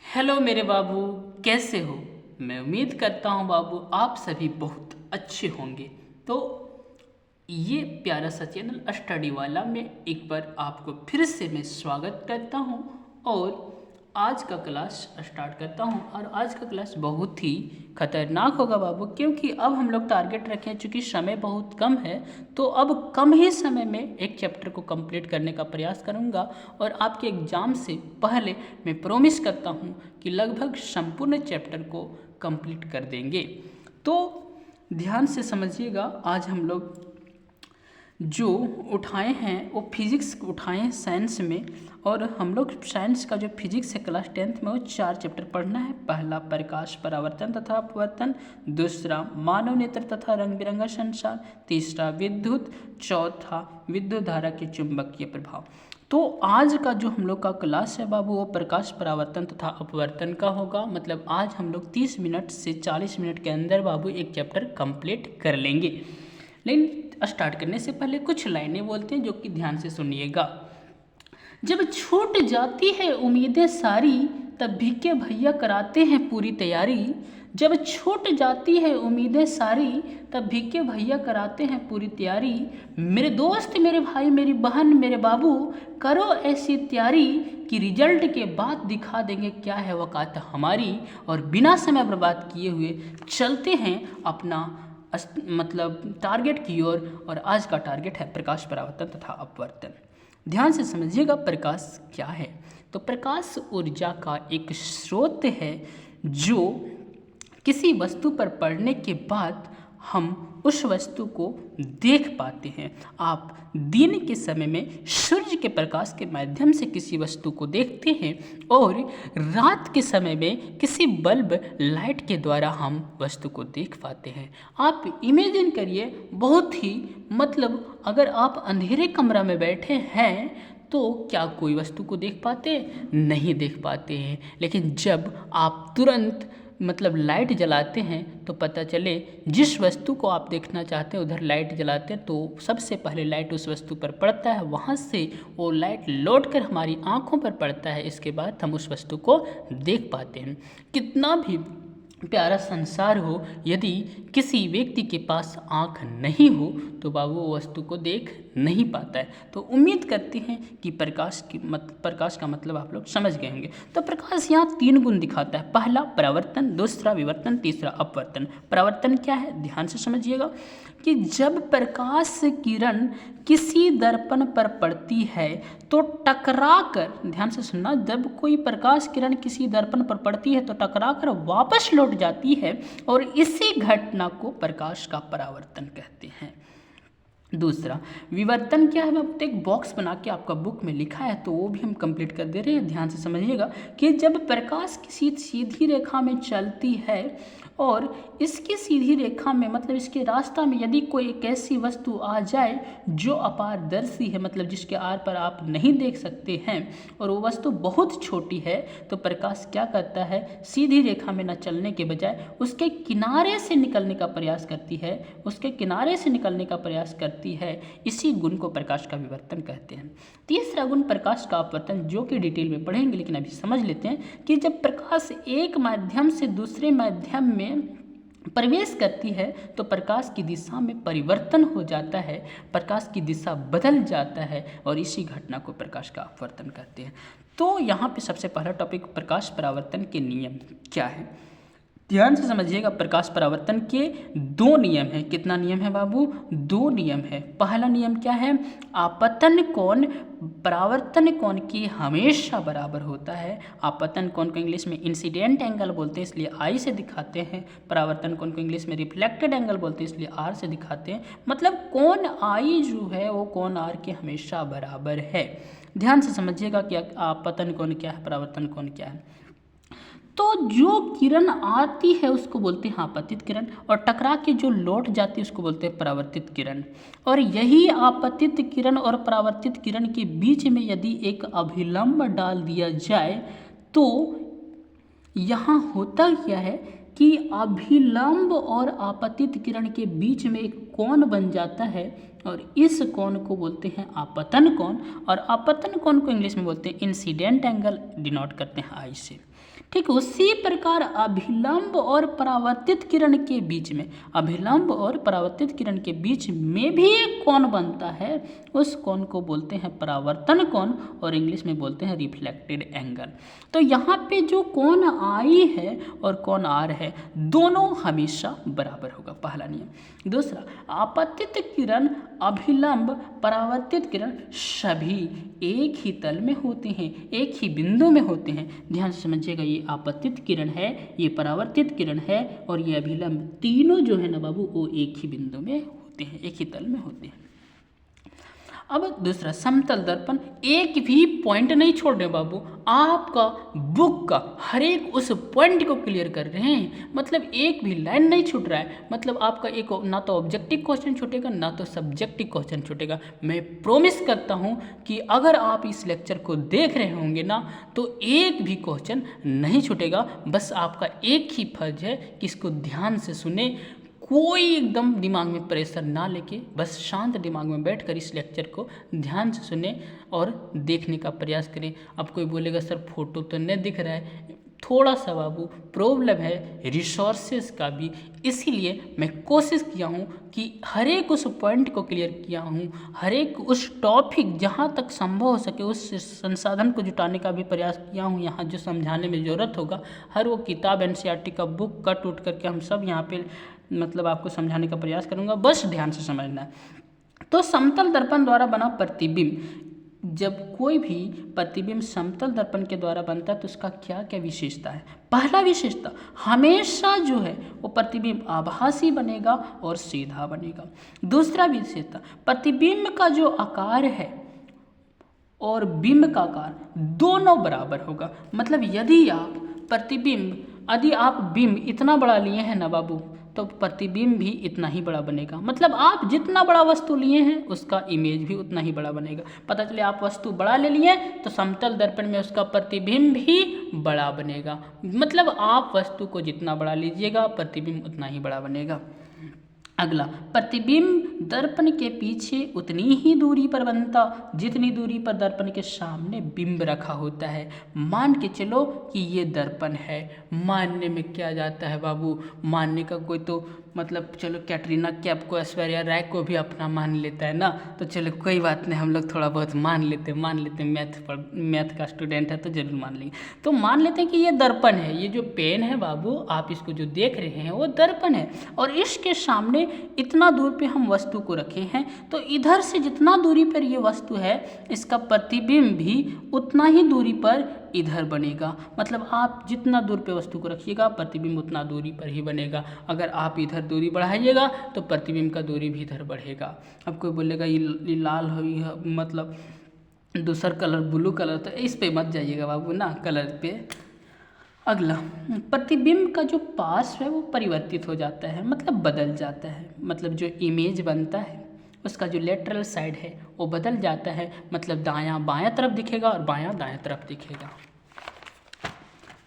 Hello मेरे बाबू, कैसे हो। मैं उम्मीद करता हूँ बाबू आप सभी बहुत अच्छे होंगे। तो ये प्यारा सा चैनल स्टडी वाला में एक बार आपको फिर से मैं स्वागत करता हूँ और आज का क्लास स्टार्ट करता हूँ। और आज का क्लास बहुत ही खतरनाक होगा बाबू, क्योंकि अब हम लोग टारगेट रखें, चूँकि समय बहुत कम है तो अब कम ही समय में एक चैप्टर को कंप्लीट करने का प्रयास करूँगा। और आपके एग्ज़ाम से पहले मैं प्रॉमिस करता हूँ कि लगभग संपूर्ण चैप्टर को कंप्लीट कर देंगे। तो ध्यान से समझिएगा, आज हम लोग जो उठाए हैं वो फिजिक्स उठाए हैं साइंस में। और हम लोग साइंस का जो फिजिक्स है क्लास 10th में वो 4 चैप्टर पढ़ना है। पहला प्रकाश परावर्तन तथा अपवर्तन, दूसरा मानव नेत्र तथा रंग बिरंगा संसार, तीसरा विद्युत, चौथा विद्युत धारा के चुंबकीय प्रभाव। तो आज का जो हम लोग का क्लास है बाबू वो प्रकाश परावर्तन तथा अपवर्तन का होगा। मतलब आज हम लोग 30 मिनट से 40 मिनट के अंदर बाबू एक चैप्टर कंप्लीट कर लेंगे। लेकिन स्टार्ट करने से पहले कुछ लाइनें बोलते हैं जो कि ध्यान से सुनिएगा। जब छूट जाती है उम्मीदें सारी, तब भिक्के भैया कराते हैं पूरी तैयारी। जब छूट जाती है उम्मीदें सारी, तब भिक्के भैया कराते हैं पूरी तैयारी। मेरे दोस्त, मेरे भाई, मेरी बहन, मेरे बाबू, करो ऐसी तैयारी कि रिजल्ट के बाद दिखा देंगे क्या है वकात हमारी। और बिना समय बर्बाद किए हुए चलते हैं अपना मतलब टारगेट की ओर। और आज का टारगेट है प्रकाश परावर्तन तथा अपवर्तन। ध्यान से समझिएगा प्रकाश क्या है। तो प्रकाश ऊर्जा का एक स्रोत है जो किसी वस्तु पर पड़ने के बाद हम उस वस्तु को देख पाते हैं। आप दिन के समय में सूर्य के प्रकाश के माध्यम से किसी वस्तु को देखते हैं और रात के समय में किसी बल्ब लाइट के द्वारा हम वस्तु को देख पाते हैं। आप इमेजिन करिए, बहुत ही मतलब अगर आप अंधेरे कमरा में बैठे हैं तो क्या कोई वस्तु को देख पाते? नहीं देख पाते हैं। लेकिन जब आप तुरंत मतलब लाइट जलाते हैं तो पता चले जिस वस्तु को आप देखना चाहते हैं उधर लाइट जलाते हैं तो सबसे पहले लाइट उस वस्तु पर पड़ता है, वहाँ से वो लाइट लौट कर हमारी आँखों पर पड़ता है। इसके बाद हम उस वस्तु को देख पाते हैं। कितना भी प्यारा संसार हो, यदि किसी व्यक्ति के पास आँख नहीं हो तो बाबू वो वस्तु को देख नहीं पाता है। तो उम्मीद करते हैं कि प्रकाश का मतलब आप लोग समझ गए होंगे। तो प्रकाश यहाँ 3 गुण दिखाता है। पहला परावर्तन, दूसरा विवर्तन, तीसरा अपवर्तन। परावर्तन क्या है ध्यान से समझिएगा कि जब प्रकाश किरण किसी दर्पण पर पड़ती है तो टकरा कर, ध्यान से सुनना, जब कोई प्रकाश किरण किसी दर्पण पर पड़ती है तो टकरा कर वापस लौट जाती है और इसी घटना को प्रकाश का परावर्तन कहते हैं। दूसरा विवर्तन क्या है, मैं आपको एक बॉक्स बना के आपका बुक में लिखा है तो वो भी हम कंप्लीट कर दे रहे हैं। ध्यान से समझिएगा कि जब प्रकाश किसी सीधी रेखा में चलती है और इसकी सीधी रेखा में मतलब इसके रास्ता में यदि कोई एक ऐसी वस्तु आ जाए जो अपारदर्शी है, मतलब जिसके आर पर आप नहीं देख सकते हैं और वो वस्तु बहुत छोटी है, तो प्रकाश क्या करता है, सीधी रेखा में न चलने के बजाय उसके किनारे से निकलने का प्रयास करती है, उसके किनारे से निकलने का प्रयास करती है। इसी गुण को प्रकाश का विवर्तन कहते हैं। तीसरा गुण प्रकाश का अपवर्तन, जो कि डिटेल में पढ़ेंगे लेकिन अभी समझ लेते हैं कि जब प्रकाश एक माध्यम से दूसरे माध्यम में प्रवेश करती है तो प्रकाश की दिशा में परिवर्तन हो जाता है, प्रकाश की दिशा बदल जाता है और इसी घटना को प्रकाश का अपवर्तन कहते हैं। तो यहाँ पे सबसे पहला टॉपिक प्रकाश परावर्तन के नियम क्या है, ध्यान से समझिएगा। प्रकाश परावर्तन के 2 नियम हैं। कितना नियम है बाबू? 2 नियम है। पहला नियम क्या है, आपतन कोण परावर्तन कोण की हमेशा बराबर होता है। आपतन कोण को इंग्लिश में इंसिडेंट एंगल बोलते हैं इसलिए आई से दिखाते हैं, परावर्तन कोण को इंग्लिश में रिफ्लेक्टेड एंगल बोलते हैं इसलिए आर से दिखाते हैं। मतलब कोण आई जो है वो कोण आर के हमेशा बराबर है। ध्यान से समझिएगा कि आपतन कोण क्या है, परावर्तन कोण क्या है। तो जो किरण आती है उसको बोलते हैं आपतित किरण और टकरा के जो लौट जाती है उसको बोलते हैं परावर्तित किरण। और यही आपतित किरण और परावर्तित किरण के बीच में यदि एक अभिलंब डाल दिया जाए तो यहाँ होता क्या है कि अभिलंब और आपतित किरण के बीच में एक कोण बन जाता है और इस कोण को बोलते हैं आपतन कोण, और आपतन कोण को इंग्लिश में बोलते हैं इंसिडेंट एंगल, डिनोट करते हैं आई से। ठीक, उसी प्रकार अभिलंब और परावर्तित किरण के बीच में, अभिलंब और परावर्तित किरण के बीच में भी एक कोण बनता है, उस कोण को बोलते हैं परावर्तन कोण, और इंग्लिश में बोलते हैं रिफ्लेक्टेड एंगल। तो यहाँ पे जो कोण आई है और कोण आर है, दोनों हमेशा बराबर होगा, पहला नियम। दूसरा, आपतित किरण, अभिलंब, परावर्तित किरण सभी एक ही तल में होते हैं, एक ही बिंदु में होते हैं। ध्यान से समझिएगा, ये आपतित किरण है, ये परावर्तित किरण है, और ये अभिलंब, तीनों जो है ना बाबू वो एक ही बिंदु में होते हैं, एक ही तल में होते हैं। अब दूसरा, समतल दर्पण, एक भी पॉइंट नहीं छोड़ रहे बाबू, आपका बुक का हर एक उस पॉइंट को क्लियर कर रहे हैं, मतलब एक भी लाइन नहीं छूट रहा है। मतलब आपका एक ना तो ऑब्जेक्टिव क्वेश्चन छूटेगा ना तो सब्जेक्टिव क्वेश्चन छूटेगा। मैं प्रॉमिस करता हूँ कि अगर आप इस लेक्चर को देख रहे होंगे ना तो एक भी क्वेश्चन नहीं छूटेगा। बस आपका एक ही फर्ज है कि इसको ध्यान से सुने, कोई एकदम दिमाग में प्रेशर ना लेके, बस शांत दिमाग में बैठकर इस लेक्चर को ध्यान से सुने और देखने का प्रयास करें। अब कोई बोलेगा सर फोटो तो नहीं दिख रहा है, थोड़ा सा बाबू प्रॉब्लम है रिसोर्सेज का भी, इसीलिए मैं कोशिश किया हूँ कि हर एक उस पॉइंट को क्लियर किया हूँ, हर एक उस टॉपिक जहाँ तक संभव हो सके उस संसाधन को जुटाने का भी प्रयास किया हूँ। यहाँ जो समझाने में ज़रूरत होगा, हर वो किताब एनसीईआरटी का बुक कट उठ करके हम सब यहाँ पे मतलब आपको समझाने का प्रयास करूँगा, बस ध्यान से समझना है। तो समतल दर्पण द्वारा बना प्रतिबिंब, जब कोई भी प्रतिबिंब समतल दर्पण के द्वारा बनता है तो उसका क्या क्या विशेषता है। पहला विशेषता, हमेशा जो है वो प्रतिबिंब आभासी बनेगा और सीधा बनेगा। दूसरा विशेषता, प्रतिबिंब का जो आकार है और बिंब का आकार दोनों बराबर होगा। मतलब यदि आप बिंब इतना बड़ा लिए हैं ना बाबू, तो प्रतिबिंब भी इतना ही बड़ा बनेगा। मतलब आप जितना बड़ा वस्तु लिए हैं उसका इमेज भी उतना ही बड़ा बनेगा। पता चले आप वस्तु बड़ा ले लिए तो समतल दर्पण में उसका प्रतिबिंब भी बड़ा बनेगा। मतलब आप वस्तु को जितना बड़ा लीजिएगा प्रतिबिंब उतना ही बड़ा बनेगा। अगला, प्रतिबिंब दर्पण के पीछे उतनी ही दूरी पर बनता जितनी दूरी पर दर्पण के सामने बिंब रखा होता है। मान के चलो कि ये दर्पण है, मानने में क्या जाता है बाबू, मानने का कोई तो मतलब चलो कैटरीना कैफ को, ऐश्वर्या राय को भी अपना मान लेता है ना, तो चलो कोई बात नहीं, हम लोग थोड़ा बहुत मान लेते मैथ का स्टूडेंट है तो जरूर मान लेंगे। तो मान लेते हैं कि ये दर्पण है, ये जो पेन है बाबू आप इसको जो देख रहे हैं वो दर्पण है, और इसके सामने इतना दूर पे हम वस्तु को रखे हैं, तो इधर से जितना दूरी पर ये वस्तु है इसका प्रतिबिंब भी उतना ही दूरी पर इधर बनेगा। मतलब आप जितना दूर पे वस्तु को रखिएगा प्रतिबिंब उतना दूरी पर ही बनेगा। अगर आप इधर दूरी बढ़ाइएगा तो प्रतिबिंब का दूरी भी इधर बढ़ेगा। अब कोई बोलेगा ये लाल हो, मतलब दूसरा कलर ब्लू कलर, तो इस पे मत जाइएगा बाबू ना, कलर पे। अगला, प्रतिबिंब का जो पार्श्व है वो परिवर्तित हो जाता है, मतलब बदल जाता है। मतलब जो इमेज बनता है उसका जो लेटरल साइड है वो बदल जाता है, मतलब दायां बायां तरफ दिखेगा और बायां दायां तरफ दिखेगा।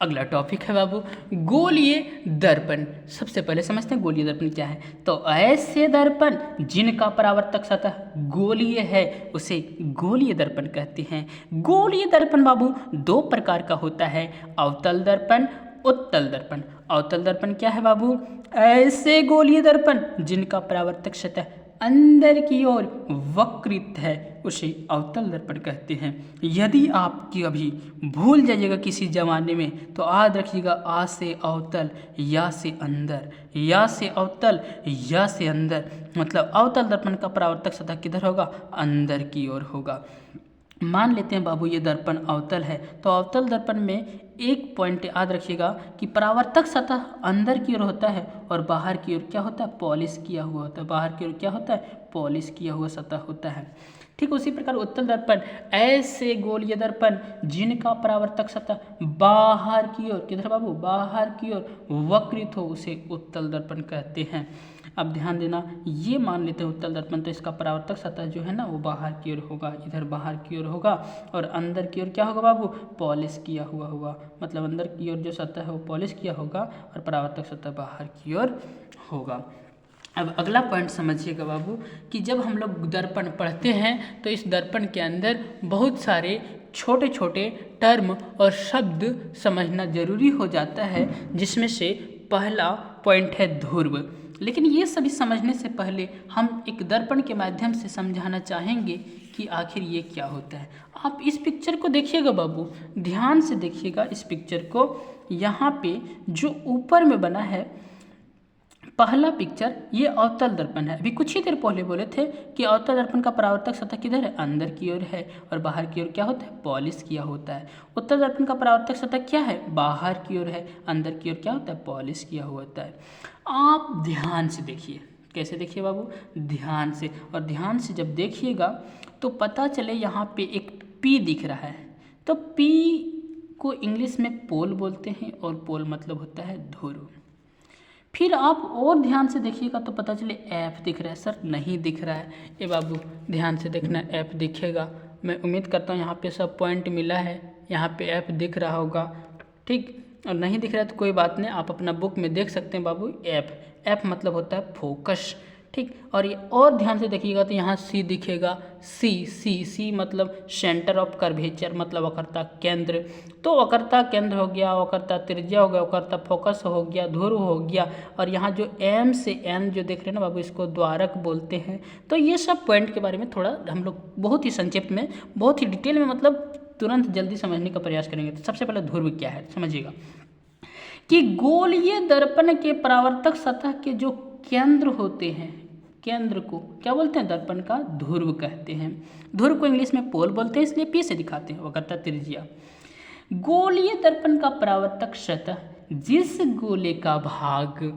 अगला टॉपिक है बाबू गोलीय दर्पण। सबसे पहले समझते हैं गोलीय दर्पण क्या है। तो ऐसे दर्पण जिनका परावर्तक सतह गोलीय है उसे गोलीय दर्पण कहते हैं। गोलीय दर्पण बाबू दो प्रकार का होता है, अवतल दर्पण, उत्तल दर्पण। अवतल दर्पण क्या है बाबू, ऐसे गोलीय दर्पण जिनका परावर्तक सतह अंदर की ओर वक्रित है उसे अवतल दर्पण कहते हैं। यदि आप कभी भूल जाइएगा किसी जमाने में तो याद रखिएगा, आ से अवतल, या से अंदर, या से अवतल, या से अंदर। मतलब अवतल दर्पण का परावर्तक सतह किधर होगा, अंदर की ओर होगा। मान लेते हैं बाबू ये दर्पण अवतल है, तो अवतल दर्पण में एक पॉइंट याद रखिएगा कि परावर्तक सतह अंदर की ओर होता है और बाहर की ओर क्या होता है, पॉलिश किया हुआ होता है। बाहर की ओर क्या होता है, पॉलिश किया हुआ सतह होता है। ठीक उसी प्रकार उत्तल दर्पण, ऐसे गोलीय दर्पण जिनका परावर्तक सतह बाहर की ओर, किधर बाबू, बाहर की ओर वक्रित हो उसे उत्तल दर्पण कहते हैं। अब ध्यान देना, ये मान लेते हैं उत्तल दर्पण, तो इसका परावर्तक सतह जो है ना वो बाहर की ओर होगा, इधर बाहर की ओर होगा, और अंदर की ओर क्या होगा बाबू, पॉलिश किया हुआ होगा। मतलब अंदर की ओर जो सतह है वो पॉलिश किया होगा और परावर्तक सतह बाहर की ओर होगा। अब अगला पॉइंट समझिएगा बाबू कि जब हम लोग दर्पण पढ़ते हैं तो इस दर्पण के अंदर बहुत सारे छोटे छोटे टर्म और शब्द समझना जरूरी हो जाता है, जिसमें से पहला पॉइंट है ध्रुव। लेकिन ये सभी समझने से पहले हम एक दर्पण के माध्यम से समझाना चाहेंगे कि आखिर ये क्या होता है। आप इस पिक्चर को देखिएगा बाबू, ध्यान से देखिएगा इस पिक्चर को। यहाँ पे जो ऊपर में बना है पहला पिक्चर, ये अवतल दर्पण है। अभी कुछ ही देर पहले बोले थे कि अवतल दर्पण का परावर्तक सतह किधर है, अंदर की ओर है, और बाहर की ओर क्या होता है, पॉलिश किया होता है। उत्तल दर्पण का परावर्तक सतह क्या है, बाहर की ओर है, अंदर की ओर क्या होता है, पॉलिश किया हुआ होता है। आप ध्यान से देखिए, कैसे देखिए बाबू, ध्यान से। और ध्यान से जब देखिएगा तो पता चले यहाँ पे एक पी दिख रहा है, तो पी को इंग्लिश में पोल बोलते हैं, और पोल मतलब होता है ध्रुव। फिर आप और ध्यान से देखिएगा तो पता चले एफ दिख रहा है। सर नहीं दिख रहा है, ये बाबू ध्यान से देखना, एफ दिखेगा। मैं उम्मीद करता हूँ यहाँ पे सब पॉइंट मिला है, यहाँ पे एफ दिख रहा होगा, ठीक। और नहीं दिख रहा है तो कोई बात नहीं, आप अपना बुक में देख सकते हैं बाबू। एफ, एफ मतलब होता है फोकस, ठीक। और ये और ध्यान से देखिएगा तो यहाँ सी दिखेगा, सी मतलब सेंटर ऑफ कर्वेचर, मतलब वक्रता केंद्र। तो वक्रता केंद्र हो गया, वक्रता त्रिज्या हो गया, वक्रता फोकस हो गया, ध्रुव हो गया। और यहाँ जो एम से एन जो देख रहे हैं ना बाबू, इसको द्वारक बोलते हैं। तो ये सब पॉइंट के बारे में थोड़ा हम लोग बहुत ही संक्षिप्त में, बहुत ही डिटेल में, मतलब तुरंत जल्दी समझने का प्रयास करेंगे। तो सबसे पहले ध्रुव क्या है समझिएगा कि गोलीय दर्पण के परावर्तक सतह के जो केंद्र होते हैं, केंद्र को क्या बोलते हैं, दर्पण का ध्रुव कहते हैं। ध्रुव को इंग्लिश में पोल बोलते हैं, इसलिए पी से दिखाते हैं, वक्रता त्रिज्या। गोलीय दर्पण का परावर्तक सतह जिस गोले का भाग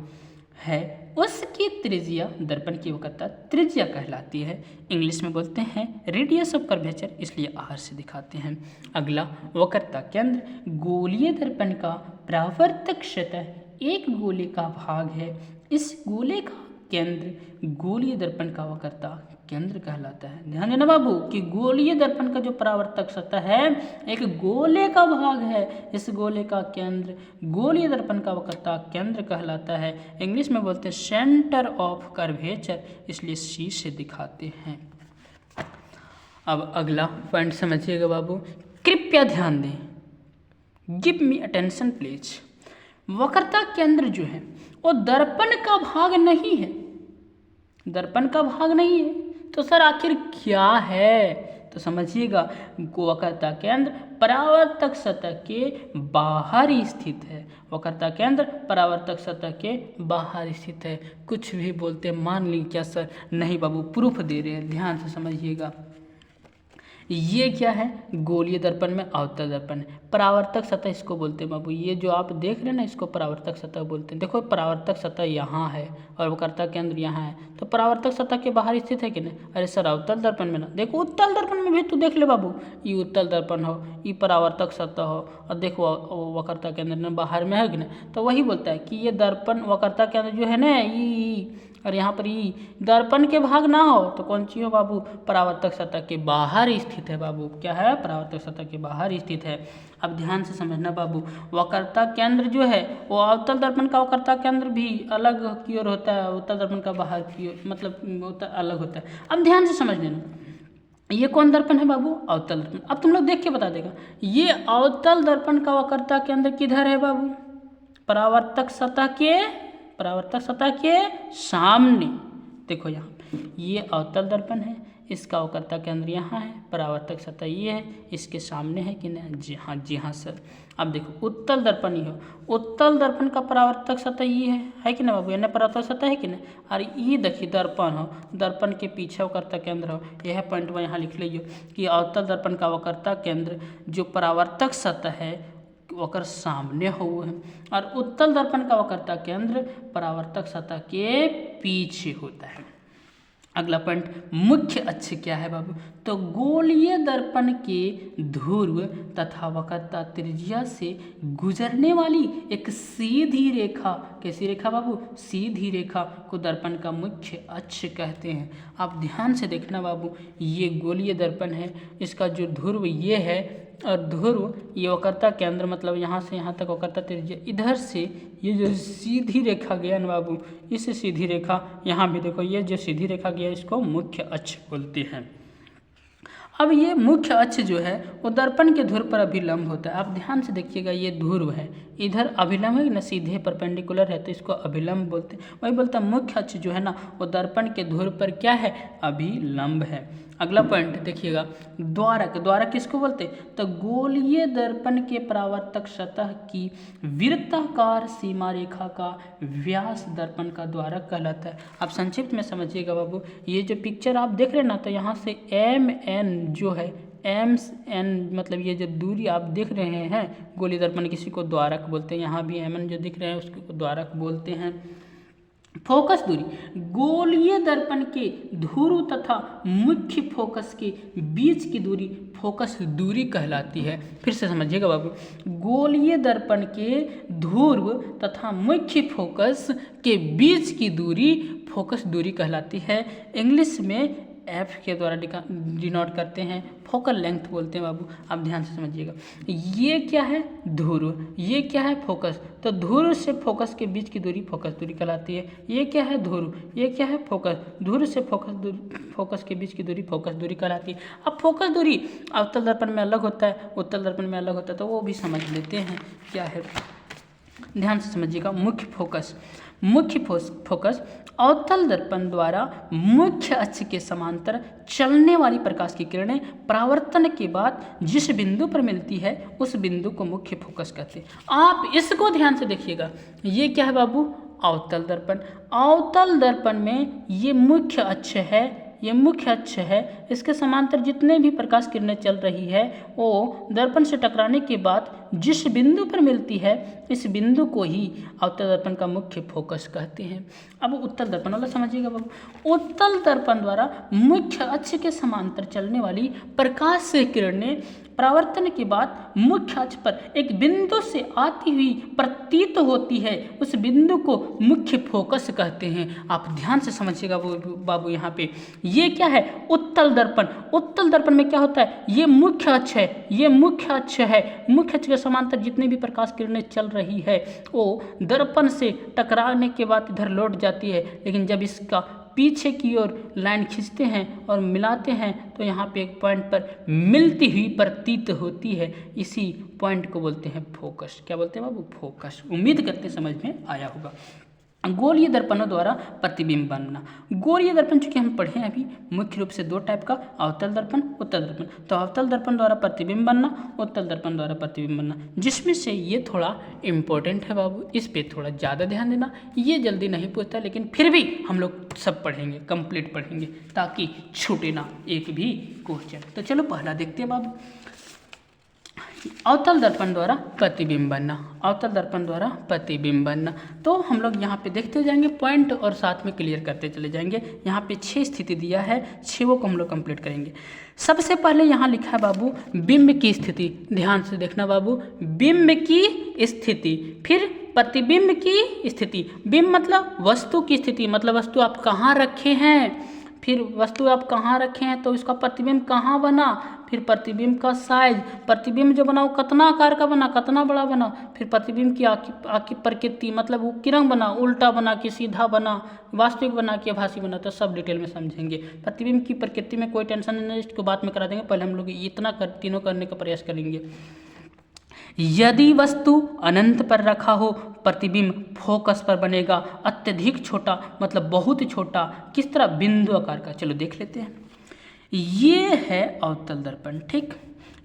है उसकी त्रिज्या दर्पण की वक्रता त्रिज्या कहलाती है। इंग्लिश में बोलते हैं रेडियस ऑफ कर्वेचर, इसलिए आर से दिखाते हैं। अगला वक्रता केंद्र, गोलीय दर्पण का परावर्तक सतह एक गोले का भाग है, इस गोले का केंद्र गोलीय दर्पण का वक्रता केंद्र कहलाता है। ध्यान देना बाबू कि गोलीय दर्पण का जो परावर्तक सतह है एक गोले का भाग है, इस गोले का केंद्र गोलीय दर्पण का वक्रता केंद्र कहलाता है। इंग्लिश में बोलते हैं सेंटर ऑफ कर्वेचर, इसलिए सी से दिखाते हैं। अब अगला पॉइंट समझिएगा बाबू, कृपया ध्यान दें, गिव मी अटेंशन प्लीज। वक्रता केंद्र जो है वो दर्पण का भाग नहीं है, दर्पण का भाग नहीं है, तो सर आखिर क्या है, तो समझिएगा वक्रता केंद्र परावर्तक सतह के बाहर स्थित है। वक्रता केंद्र परावर्तक सतह के बाहर स्थित है। कुछ भी बोलते मान ली क्या सर, नहीं बाबू प्रूफ दे रहे हैं, ध्यान से समझिएगा। ये क्या है, गोलीय दर्पण में अवतल दर्पण है, परावर्तक सतह इसको बोलते हैं बाबू। ये जो आप देख रहे हैं ना, इसको परावर्तक सतह बोलते हैं। देखो परावर्तक सतह यहाँ है और वक्रता केंद्र यहाँ है, तो परावर्तक सतह के बाहर स्थित है कि नहीं। अरे सर अवतल दर्पण में ना, देखो उत्तल दर्पण में भी तू देख ले बाबू, ये उत्तल दर्पण हो, ये परावर्तक सतह हो, और देखो वक्रता केंद्र ने बाहर में है कि नहीं। तो वही बोलता है कि ये दर्पण वक्रता केंद्र जो है ना, ये और यहाँ पर ये दर्पण के भाग ना हो तो कौन सी हो बाबू, परावर्तक सतह के बाहर स्थित है बाबू। क्या है, परावर्तक सतह के बाहर स्थित है। अब ध्यान से समझना बाबू, वक्रता केंद्र जो है वो अवतल दर्पण का वक्रता केंद्र भी अलग की ओर होता है, उत्तल दर्पण का बाहर की ओर, मतलब अलग होता है। अब ध्यान से समझ लेना, ये कौन दर्पण है बाबू, अवतल दर्पण। अब तुम लोग देख के बता देगा, ये अवतल दर्पण का वक्रता केंद्र किधर है बाबू, परावर्तक सतह के सामने। देखो यहाँ ये अवतल दर्पण है, इसका वक्रता केंद्र यहाँ है, परावर्तक सतह ये है, इसके सामने है कि नहीं, जी हाँ सर। अब देखो उत्तल दर्पण ही हो, उत्तल दर्पण का परावर्तक सतह ये है कि नहीं बाबू, यानी परावर्तक सतह है कि नहीं। और ये देखिए दर्पण हो, दर्पण के पीछे वक्रता केंद्र हो। यह पॉइंट में यहाँ लिख लीजिए कि अवतल दर्पण का वक्रता केंद्र जो परावर्तक सतह है वक्र सामने हुए हैं, और उत्तल दर्पण का वक्रता केंद्र परावर्तक सतह के पीछे होता है। अगला पॉइंट मुख्य अक्ष क्या है बाबू, तो गोलीय दर्पण के ध्रुव तथा वक्रता त्रिज्या से गुजरने वाली एक सीधी रेखा, कैसी रेखा बाबू, सीधी रेखा को दर्पण का मुख्य अक्ष कहते हैं। आप ध्यान से देखना बाबू, ये गोलीय दर्पण है, इसका जो ध्रुव ये है और ध्रुव ये वक्रता केंद्र मतलब यहाँ से यहाँ तक वक्रता त्रिज्या, इधर से ये जो सीधी रेखा गया ना बाबू, इस सीधी रेखा यहाँ भी देखो, ये जो सीधी रेखा गया इसको मुख्य अक्ष बोलते हैं। अब ये मुख्य अक्ष जो है वो दर्पण के ध्रुव पर अभिलंब होता है। आप ध्यान से देखिएगा, ये ध्रुव है, इधर अभिलंब है ना, सीधे परपेंडिकुलर है तो इसको अभिलंब बोलते हैं। वही बोलता है मुख्य अक्ष जो है ना वो दर्पण के ध्रुव पर क्या है, अभिलंब है। अगला पॉइंट देखिएगा, द्वारक। द्वारक किसको बोलते हैं, तो गोलीय दर्पण के परावर्तक सतह की वृत्ताकार सीमा रेखा का व्यास दर्पण का द्वारक कहलाता है। आप संक्षिप्त में समझिएगा बाबू, ये जो पिक्चर आप देख रहे हैं ना, तो यहाँ से MN जो है, MN मतलब ये जो दूरी आप देख रहे हैं गोलीय दर्पण, किसी को द्वारक बोलते हैं। यहाँ भी MN जो दिख रहे हैं उसको द्वारक बोलते हैं। फोकस दूरी, गोलीय दर्पण के ध्रुव तथा मुख्य फोकस के बीच की दूरी फोकस दूरी कहलाती है। फिर से समझिएगा बाबू, गोलीय दर्पण के ध्रुव तथा मुख्य फोकस के बीच की दूरी फोकस दूरी कहलाती है। इंग्लिश में F के द्वारा डिनोट करते हैं, फोकल लेंथ बोलते हैं बाबू। आप ध्यान से समझिएगा, ये क्या है ध्रुव, ये क्या है फोकस, तो ध्रुव से फोकस के बीच की दूरी फोकस दूरी कहलाती है। ये क्या है ध्रुव, ये क्या है फोकस, ध्रुव से फोकस के बीच की दूरी फोकस दूरी कहलाती है। अब फोकस दूरी अवतल दर्पण में अलग होता है, उत्तल दर्पण में अलग होता है, तो वो भी समझ लेते हैं क्या है। ध्यान से समझिएगा, मुख्य फोकस, मुख्य फोकस अवतल दर्पण द्वारा मुख्य अक्ष के समांतर चलने वाली प्रकाश की किरणें परावर्तन के बाद जिस बिंदु पर मिलती है उस बिंदु को मुख्य फोकस कहते हैं। आप इसको ध्यान से देखिएगा, ये क्या है बाबू, अवतल दर्पण। अवतल दर्पण में ये मुख्य अक्ष है, ये मुख्य अक्ष है, इसके समांतर जितने भी प्रकाश किरणें चल रही है वो दर्पण से टकराने के बाद जिस बिंदु पर मिलती है इस बिंदु को ही अवतल दर्पण का मुख्य फोकस कहते हैं। अब उत्तल दर्पण वाला समझिएगा बाबू, उत्तल दर्पण द्वारा मुख्य अक्ष के समांतर चलने वाली प्रकाश से किरणें परावर्तन के बाद मुख्य अक्ष पर एक बिंदु से आती हुई प्रतीत होती है, उस बिंदु को मुख्य फोकस कहते हैं। आप ध्यान से समझिएगा बाबू, यहाँ पे ये क्या है, उत्तल दर्पण। उत्तल दर्पण में क्या होता है, ये मुख्य अक्ष है, ये मुख्य अक्ष है, मुख्य अक्ष के समांतर जितने भी प्रकाश किरणें चल रही है वो दर्पण से टकराने के बाद इधर लौट जाती है, लेकिन जब इसका पीछे की ओर लाइन खींचते हैं और मिलाते हैं तो यहाँ पे एक पॉइंट पर मिलती हुई प्रतीत होती है, इसी पॉइंट को बोलते हैं फोकस। क्या बोलते हैं बाबू, फोकस। उम्मीद करते समझ में आया होगा। गोलीय दर्पणों द्वारा प्रतिबिंब बनना। गोलीय दर्पण चूंकि हम पढ़े हैं अभी, मुख्य रूप से दो टाइप का, अवतल दर्पण, उत्तल दर्पण। तो अवतल दर्पण द्वारा प्रतिबिंब बनना, उत्तल दर्पण द्वारा प्रतिबिंब बनना, जिसमें से ये थोड़ा इम्पोर्टेंट है बाबू, इस पे थोड़ा ज़्यादा ध्यान देना। ये जल्दी नहीं पूछता, लेकिन फिर भी हम लोग सब पढ़ेंगे, कंप्लीट पढ़ेंगे, ताकि छूटे ना एक भी क्वेश्चन। तो चलो पहला देखते हैं बाबू, अवतल दर्पण द्वारा प्रतिबिंब बनना। अवतल दर्पण द्वारा प्रतिबिंब बनना, तो हम लोग यहाँ पे देखते जाएंगे पॉइंट और साथ में क्लियर करते चले जाएंगे। यहाँ पे 6 स्थिति दिया है, 6 को हम लोग कंप्लीट करेंगे। सबसे पहले यहाँ लिखा है बाबू बिंब की स्थिति। ध्यान से देखना बाबू, बिंब की स्थिति, फिर प्रतिबिंब की स्थिति। बिंब मतलब वस्तु की स्थिति, मतलब वस्तु आप कहाँ रखे हैं, फिर वस्तु आप कहाँ रखे हैं तो इसका प्रतिबिंब कहाँ बना, फिर प्रतिबिंब का साइज, प्रतिबिंब जो बना वो कितना आकार का बना, कितना बड़ा बना, फिर प्रतिबिंब की आकी प्रकृति, मतलब वो किरण बना, उल्टा बना कि सीधा बना, वास्तविक बना कि आभासी बना, तो सब डिटेल में समझेंगे। प्रतिबिंब की प्रकृति में कोई टेंशन नहीं, इसको बाद में करा देंगे, पहले हम लोग इतना तीनों करने का प्रयास करेंगे। यदि वस्तु अनंत पर रखा हो प्रतिबिंब फोकस पर बनेगा, अत्यधिक छोटा मतलब बहुत छोटा, किस तरह, बिंदु आकार का। चलो देख लेते हैं, ये है अवतल दर्पण, ठीक।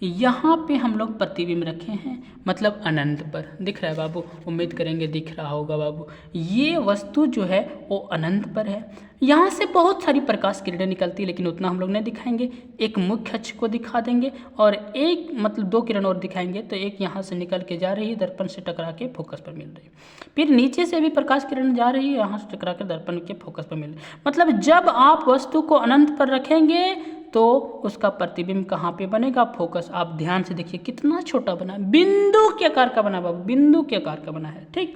यहाँ पे हम लोग प्रतिबिंब रखे हैं, मतलब अनंत पर दिख रहा है बाबू, उम्मीद करेंगे दिख रहा होगा बाबू। ये वस्तु जो है वो अनंत पर है, यहाँ से बहुत सारी प्रकाश किरणें निकलती है, लेकिन उतना हम लोग नहीं दिखाएंगे। एक मुख्य अक्ष को दिखा देंगे और एक मतलब 2 किरण और दिखाएंगे, तो एक यहाँ से निकल के जा रही है, दर्पण से टकरा के फोकस पर मिल रही है, फिर नीचे से भी प्रकाश किरण जा रही है, यहाँ से टकरा के दर्पण के फोकस पर मिल रही है। मतलब जब आप वस्तु को अनंत पर रखेंगे तो उसका प्रतिबिंब कहाँ पे बनेगा, फोकस। आप ध्यान से देखिए कितना छोटा बना, बिंदु के आकार का बना बाबू, बिंदु के आकार का बना है, ठीक।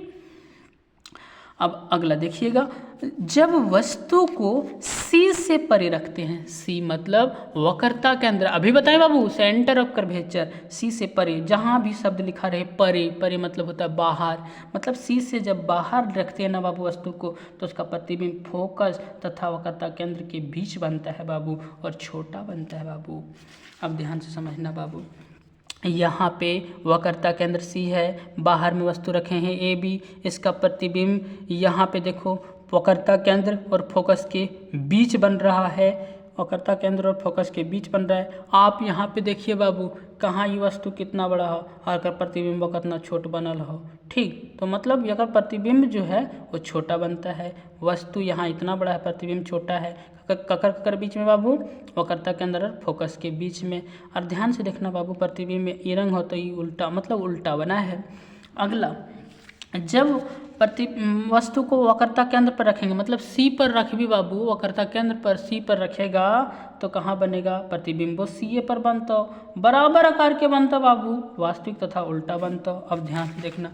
अब अगला देखिएगा, जब वस्तु को सी से परे रखते हैं, सी मतलब वक्रता केंद्र, अभी बताएं बाबू, सेंटर ऑफ कर्वेचर, सी से परे, जहाँ भी शब्द लिखा रहे परे, परे मतलब होता है बाहर, मतलब सी से जब बाहर रखते हैं ना बाबू वस्तु को, तो उसका प्रतिबिंब फोकस तथा वक्रता केंद्र के बीच बनता है बाबू, और छोटा बनता है बाबू। अब ध्यान से समझना बाबू, यहाँ पे वक्रता केंद्र सी है, बाहर में वस्तु रखे हैं ए बी, इसका प्रतिबिंब यहाँ पे देखो वक्रता केंद्र और फोकस के बीच बन रहा है, वक्रता केंद्र और फोकस के बीच बन रहा है। आप यहाँ पे देखिए बाबू, कहाँ ये वस्तु कितना बड़ा हो और अगर प्रतिबिंब कितना छोट बनल हो, ठीक, तो मतलब अगर प्रतिबिंब जो है वो छोटा बनता है, वस्तु यहाँ इतना बड़ा है, प्रतिबिंब छोटा है, ककर ककर बीच में बाबू, वक्रता केंद्र और फोकस के बीच में। और ध्यान से देखना बाबू, प्रतिबिंब में ये रंग हो तो ये उल्टा, मतलब उल्टा बना है। अगला, जब वस्तु को वक्रता केंद्र पर रखेंगे, मतलब सी पर रख भी बाबू, वक्रता केंद्र पर सी पर रखेगा तो कहाँ बनेगा, प्रतिबिंबो सी ए पर बनता, बराबर आकार के बनता बाबू, वास्तविक तथा उल्टा बनता। अब ध्यान से देखना,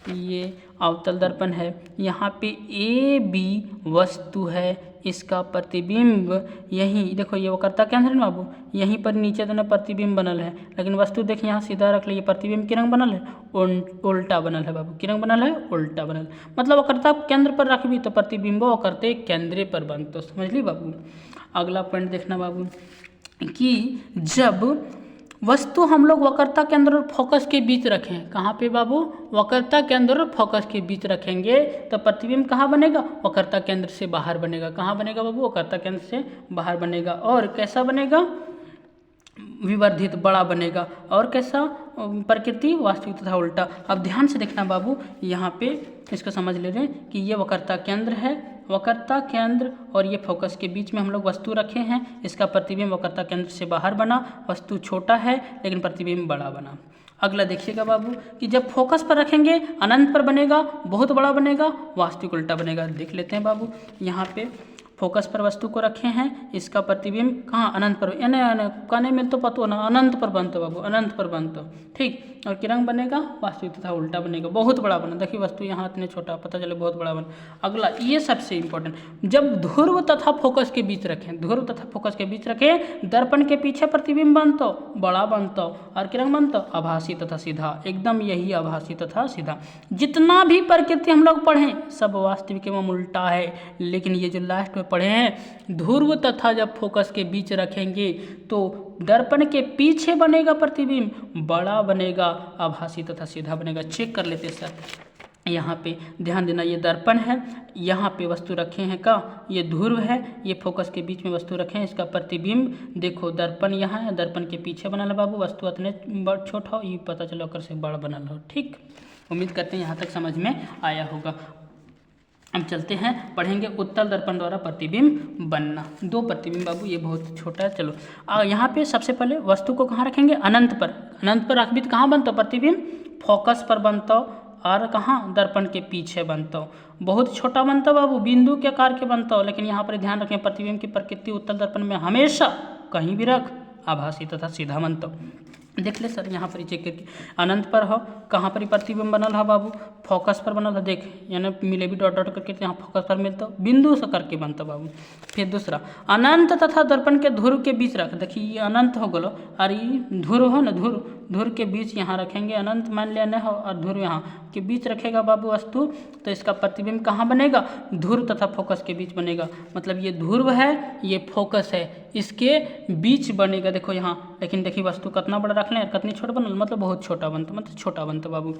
ये अवतल दर्पण है, यहाँ पे ए बी वस्तु है, इसका प्रतिबिंब यहीं देखो, ये वक्रता केंद्र है ना बाबू, यहीं पर नीचे दोनों प्रतिबिंब बनल है, लेकिन वस्तु देखिए यहाँ सीधा रख ली, प्रतिबिंब की रंग बनल है, उल्टा बनल है बाबू, की रंग बनल है, उल्टा बनल, मतलब वक्रता केंद्र पर रख भी तो प्रतिबिंब वक्रते केंद्र पर बन, तो समझ ली बाबू। अगला पॉइंट देखना बाबू, कि जब वस्तु हम लोग वक्रता केंद्र और फोकस के बीच रखें, कहाँ पे बाबू, वक्रता केंद्र और फोकस के बीच रखेंगे तो प्रतिबिंब कहाँ बनेगा, वक्रता केंद्र से बाहर बनेगा, कहाँ बनेगा बाबू, वक्रता केंद्र से बाहर बनेगा, और कैसा बनेगा, विवर्धित बड़ा बनेगा, और कैसा, प्रकृति वास्तविक तथा उल्टा। अब ध्यान से देखना बाबू, यहाँ पे इसको समझ ले रहे हैं कि ये वक्रता केंद्र है, वक्रता केंद्र और ये फोकस के बीच में हम लोग वस्तु रखे हैं, इसका प्रतिबिंब वक्रता केंद्र से बाहर बना, वस्तु छोटा है लेकिन प्रतिबिंब बड़ा बना। अगला देखिएगा बाबू, कि जब फोकस पर रखेंगे अनंत पर बनेगा, बहुत बड़ा बनेगा, वास्तविक उल्टा बनेगा। देख लेते हैं बाबू, यहाँ पे फोकस पर वस्तु को रखे हैं, इसका प्रतिबिंब कहाँ, अनंत पर, यानी कहने में तो पता हो ना, अनंत पर बनता बाबू, अनंत पर बनता, ठीक, और कि रंग बनेगा, वास्तविक तथा उल्टा बनेगा, बहुत बड़ा बना, देखिए वस्तु यहाँ इतने छोटा, पता चले बहुत बड़ा बना। अगला, ये सबसे इंपॉर्टेंट, जब ध्रुव तथा फोकस के बीच रखें, ध्रुव तथा फोकस के बीच रखें, दर्पण के पीछे प्रतिबिंब बनता, बड़ा बनता, और कि रंग बनता, आभासी तथा सीधा, एकदम यही आभासी तथा सीधा। जितना भी प्रकृति हम लोग पढ़ें सब वास्तविक एवं उल्टा है, लेकिन ये जो लास्ट में पढ़े हैं, ध्रुव तथा जब फोकस के बीच रखेंगे तो दर्पण के पीछे बनेगा प्रतिबिंब, बड़ा बनेगा, आभासी तथा सीधा बनेगा। चेक कर लेते सर, यहाँ पे ध्यान देना, ये दर्पण है, यहाँ पे वस्तु रखे हैं का, ये ध्रुव है, ये फोकस के बीच में वस्तु रखे हैं, इसका प्रतिबिंब देखो, दर्पण यहाँ है, दर्पण के पीछे बनल है बाबू, वस्तु इतने छोटा हो, ये पता चलो कर से बड़ा बनल हो, ठीक। उम्मीद करते हैं यहाँ तक समझ में आया होगा। हम चलते हैं, पढ़ेंगे उत्तल दर्पण द्वारा प्रतिबिंब बनना। दो प्रतिबिंब बाबू, ये बहुत छोटा है, चलो यहाँ पे सबसे पहले वस्तु को कहाँ रखेंगे, अनंत पर, अनंत पर रख भी तो कहाँ बनता प्रतिबिंब, फोकस पर बनता, और कहाँ, दर्पण के पीछे बनता, बहुत छोटा बनता बाबू, बिंदु के आकार के बनता, लेकिन यहाँ पर ध्यान रखें प्रतिबिंब की प्रकृति उत्तल दर्पण में हमेशा कहीं भी रख, आभासी तथा सीधा बनता। देख ले सर, यहाँ पर चेक करके, अनंत पर हो, कहाँ पर प्रतिबिंब बनल है बाबू, फोकस पर बनल है, देख यानी मिले भी डॉट डॉट करके यहाँ फोकस पर मिलता, बिंदु से करके बनता बाबू। फिर दूसरा, अनंत तथा दर्पण के ध्रुव के बीच रख, देखिए ये अनंत हो गलो, और ये ध्रुव हो ना, ध्रुव के बीच यहाँ रखेंगे, अनंत मान लिया न हो, और ध्रुव यहाँ के बीच रखेगा बाबू वस्तु, तो इसका प्रतिबिंब कहाँ बनेगा, ध्रुव तथा फोकस के बीच बनेगा, मतलब ये ध्रुव है, ये फोकस है, इसके बीच बनेगा, देखो यहाँ, लेकिन देखिए वस्तु कितना बड़ा रख लें, कितनी छोटा बनल, मतलब बहुत छोटा बनता, मतलब छोटा बनता बाबू,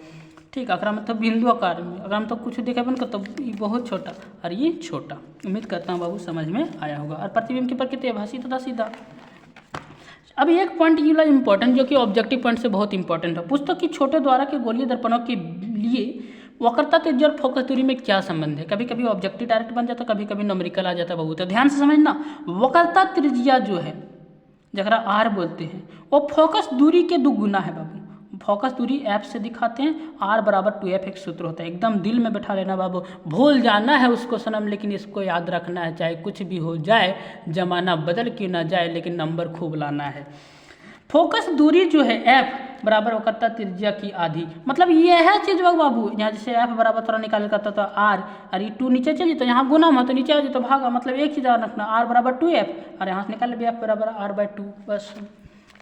ठीक। अगर मतलब बिंदु आकार में, अगर हम तो कुछ देखा बन तो ये बहुत छोटा और ये छोटा। उम्मीद करता हूँ बाबू समझ में आया होगा। और प्रतिबिंब की प्रकृति आभासी तथा सीधा। अब एक पॉइंट ये वाला इंपॉर्टेंट, जो कि ऑब्जेक्टिव पॉइंट से बहुत इंपॉर्टेंट है, पुस्तक की छोटे द्वारा के गोलीय दर्पणों के लिए वक्रता त्रिज्या और फोकस दूरी में क्या संबंध है। कभी कभी ऑब्जेक्टिव डायरेक्ट बन जाता, कभी कभी न्यूमेरिकल आ जाता बाबू, तो ध्यान से समझना। वक्रता त्रिज्या जो है, जरा आर बोलते हैं, वो फोकस दूरी के 2 गुना है बाबू। फोकस दूरी एफ से दिखाते हैं, आर बराबर 2f एक सूत्र होता है, एकदम दिल में बैठा लेना बाबू, भूल जाना है उसको सनम, लेकिन इसको याद रखना है, चाहे कुछ भी हो जाए, जमाना बदल क्यों ना जाए, लेकिन नंबर खूब लाना है। फोकस दूरी जो है एफ, बराबर हो करता त्रिज्या की आधी, मतलब ये है चीज बाबू। यहाँ जैसे एफ बराबर थोड़ा निकाल करता तो आर, और ये 2 नीचे चलिए तो यहाँ गुना में तो नीचे आ जाए तो भागा, मतलब एक चीज रखना, आर बराबर 2f, और यहाँ से निकाल भी एफ बराबर r/2 बस।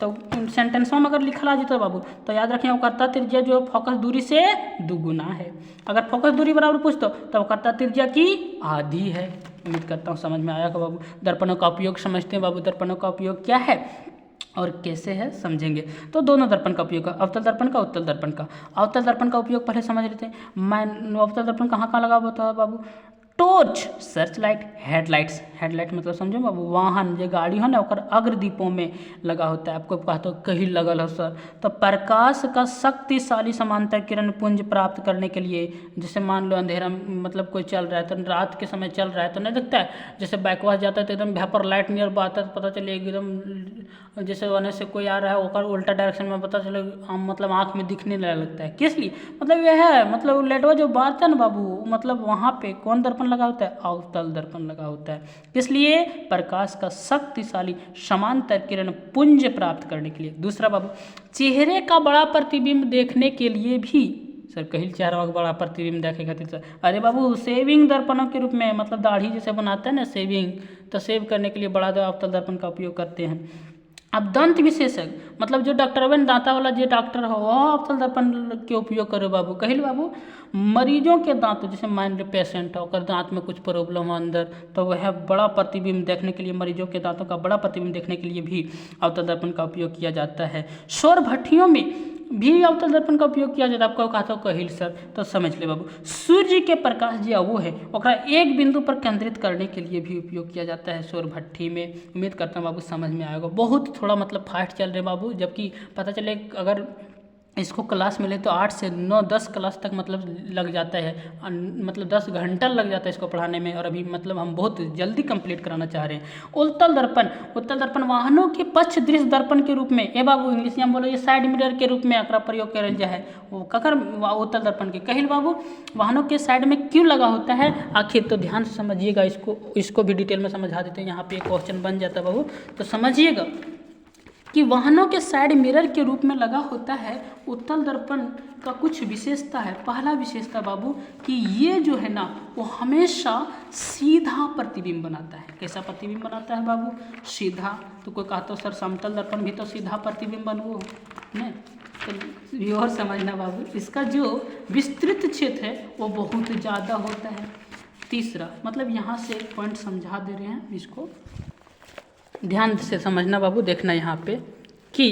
तो सेंटेंस में अगर लिखा आ जाता बाबू तो याद रखें वक्रता त्रिज्या जो फोकस दूरी से दुगुना है। अगर फोकस दूरी बराबर पूछते तो वक्रता त्रिज्या की आधी है। उम्मीद करता हूँ समझ में आया कि बाबू दर्पणों का उपयोग समझते हैं बाबू, दर्पणों का उपयोग क्या है और कैसे है समझेंगे। तो दोनों दर्पण का उपयोग, अवतल दर्पण का, उत्तल दर्पण का। अवतल दर्पण का उपयोग पहले समझ लेते हैं। अवतल दर्पण कहाँ कहाँ लगा होता है बाबू? Torch, search light, headlights. Headlight मतलब समझो बाबू वाहन जो गाड़ी हो ना ओकर अग्रदीपों में लगा होता है। आपको कहते हो कहीं लगल हो सर, तो प्रकाश का शक्तिशाली समांतर किरण पुंज प्राप्त करने के लिए, जैसे मान लो अंधेरा मतलब कोई चल रहा है तो रात के समय चल रहा है तो नहीं दिखता है, जैसे बैकवास जाता है तो एकदम वेपर लाइट नियर बात है तो पता चले एकदम जैसे वहाँ से कोई आ रहा है ओकर उल्टा डायरेक्शन में पता चले मतलब आँख में दिखने लगता है। किस लिए? मतलब यह है मतलब लेटवा जो बात है ना बाबू, मतलब वहाँ पे कौन दर्पण लगा होता है? अवतल दर्पण लगा होता है। इसलिए प्रकाश का शक्तिशाली समांतर किरण पुंज प्राप्त करने के लिए। दूसरा बाबू, चेहरे का बड़ा प्रतिबिंब देखने के लिए भी, सर कहीं चेहरा का बड़ा प्रतिबिंब देखे खातिर सर, अरे बाबू सेविंग दर्पणों के रूप में, मतलब दाढ़ी जैसे बनाते हैं ना सेविंग, तो सेव करने के लिए बड़ा अवतल दर्पण का उपयोग करते हैं। अब दंत विशेषज्ञ मतलब जो डॉक्टर बन दांता वाला जो डॉक्टर हो वह अवतल दर्पण के उपयोग करो बाबू। कहिल बाबू मरीजों के दांत, जैसे मान लो पेशेंट हो और दांत में कुछ प्रॉब्लम हो अंदर, तो वह बड़ा प्रतिबिंब देखने के लिए, मरीजों के दांतों का बड़ा प्रतिबिंब देखने के लिए भी अवतल दर्पण का उपयोग किया जाता है। सौर भट्टियों में भी अवतल दर्पण का उपयोग किया जाता है। आपको कहा था कहिल सर, तो समझ ले बाबू सूर्य के प्रकाश जो वो है ओकरा एक बिंदु पर केंद्रित करने के लिए भी उपयोग किया जाता है सौर भट्टी में। उम्मीद करता हूँ बाबू समझ में आएगा। बहुत थोड़ा मतलब फास्ट चल रहे बाबू, जबकि पता चले अगर इसको क्लास मिले तो 8 से 9-10 क्लास तक मतलब लग जाता है, मतलब 10 घंटा लग जाता है इसको पढ़ाने में, और अभी मतलब हम बहुत जल्दी कंप्लीट कराना चाह रहे हैं। उत्तल दर्पण, उत्तल दर्पण वाहनों के पक्ष दृश्य दर्पण के रूप में, ए बाबू इंग्लिश में बोलो ये साइड मिरर के रूप में एकरा प्रयोग करल जाए है। वो ककर उत्तल दर्पण के कहिल बाबू वाहनों के साइड में क्यों लगा होता है आखिर, तो ध्यान से समझिएगा। इसको भी डिटेल में समझा देते हैं, यहाँ पे एक क्वेश्चन बन जाता है बाबू, तो समझिएगा कि वाहनों के साइड मिरर के रूप में लगा होता है उत्तल दर्पण का कुछ विशेषता है। पहला विशेषता बाबू कि ये जो है ना वो हमेशा सीधा प्रतिबिंब बनाता है। कैसा प्रतिबिंब बनाता है बाबू? सीधा। तो कोई कहता सर समतल दर्पण भी तो सीधा प्रतिबिंब बनवो नहीं, तो ये और समझना बाबू, इसका जो विस्तृत क्षेत्र है वो बहुत ज़्यादा होता है। तीसरा मतलब यहाँ से एक पॉइंट समझा दे रहे हैं, इसको ध्यान से समझना बाबू। देखना यहाँ पे कि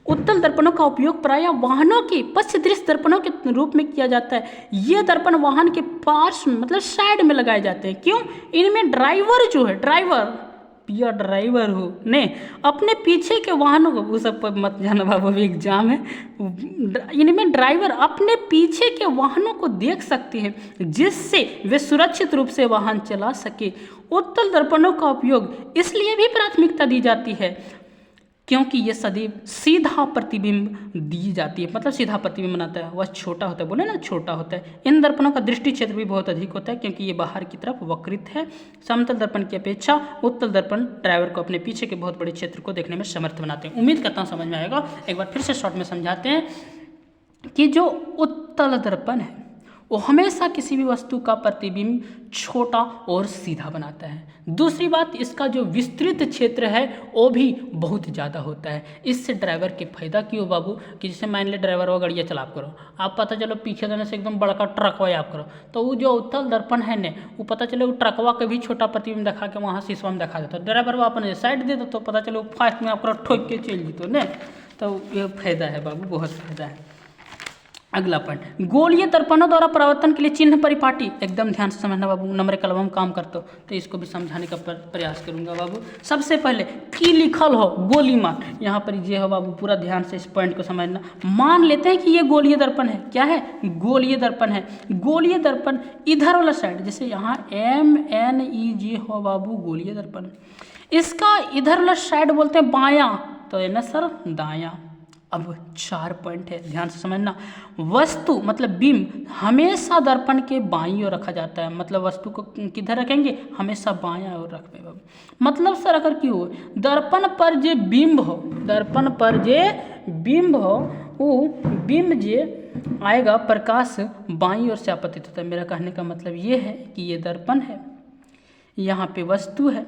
उत्तल दर्पणों का उपयोग प्रायः वाहनों के पश्च दृश्य दर्पणों के रूप में किया जाता है। ये दर्पण वाहन के पार्श्व मतलब साइड में लगाए जाते हैं। क्यों? इनमें ड्राइवर जो है, ड्राइवर हो ने अपने पीछे के वाहनों को, वो सब पर मत जाना बाबू अभी एग्जाम है, इनमें ड्राइवर अपने पीछे के वाहनों को देख सकते हैं जिससे वे सुरक्षित रूप से वाहन चला सके। उत्तल दर्पणों का उपयोग इसलिए भी प्राथमिकता दी जाती है क्योंकि ये सदैव सीधा प्रतिबिंब दी जाती है, मतलब सीधा प्रतिबिंब बनाता है। वह छोटा होता है, बोले ना छोटा होता है। इन दर्पणों का दृष्टि क्षेत्र भी बहुत अधिक होता है क्योंकि ये बाहर की तरफ वक्रित है। समतल दर्पण की अपेक्षा उत्तल दर्पण ड्राइवर को अपने पीछे के बहुत बड़े क्षेत्र को देखने में समर्थ बनाते हैं। उम्मीद करता हूँ समझ में आएगा। एक बार फिर से शॉर्ट में समझाते हैं कि जो उत्तल दर्पण है वो हमेशा किसी भी वस्तु का प्रतिबिंब छोटा और सीधा बनाता है। दूसरी बात, इसका जो विस्तृत क्षेत्र है वो भी बहुत ज़्यादा होता है। इससे ड्राइवर के फायदा क्यों बाबू कि जैसे मान ले ड्राइवर वो गाड़ियाँ चला करो, आप पता चलो पीछे देने से एकदम बड़का ट्रकवा आप करो, तो वो जो उत्तल दर्पण है ने वो पता चले वो ट्रकवा के भी छोटा प्रतिबिंब दिखा के वहाँ शीशा में दिखा देता, ड्राइवर वो अपने साइड दे देता, तो पता चलो फास्ट में आप ठोक के चल जीतो ने। तो ये फायदा है बाबू, बहुत फायदा है। अगला पॉइंट, गोलीय दर्पणों द्वारा परावर्तन के लिए चिन्ह परिपाटी। एकदम ध्यान से समझना बाबू, नंबर कलम हम काम करते हो तो इसको भी समझाने का प्रयास करूंगा बाबू। सबसे पहले की लिखल हो गोली मान, यहाँ पर ये हो बाबू, पूरा ध्यान से इस पॉइंट को समझना। मान लेते हैं कि ये गोलीय दर्पण है। क्या है? गोलीय दर्पण है। गोलीय दर्पण इधर वाला साइड, जैसे यहाँ MNEG हो बाबू गोलीय दर्पण, इसका इधर वाला साइड बोलते हैं बायां, तो है ना सर दायां। अब 4 पॉइंट है, ध्यान से समझना। वस्तु मतलब बिंब हमेशा दर्पण के बाईं ओर रखा जाता है, मतलब वस्तु को किधर रखेंगे? हमेशा बायां ओर रखते हैं। मतलब सर अगर क्यों दर्पण पर जे बिंब हो, दर्पण पर जे बिंब हो वो बिंब जे आएगा प्रकाश बाईं ओर से आपतित होता है। मेरा कहने का मतलब ये है कि ये दर्पण है, यहाँ पे वस्तु है,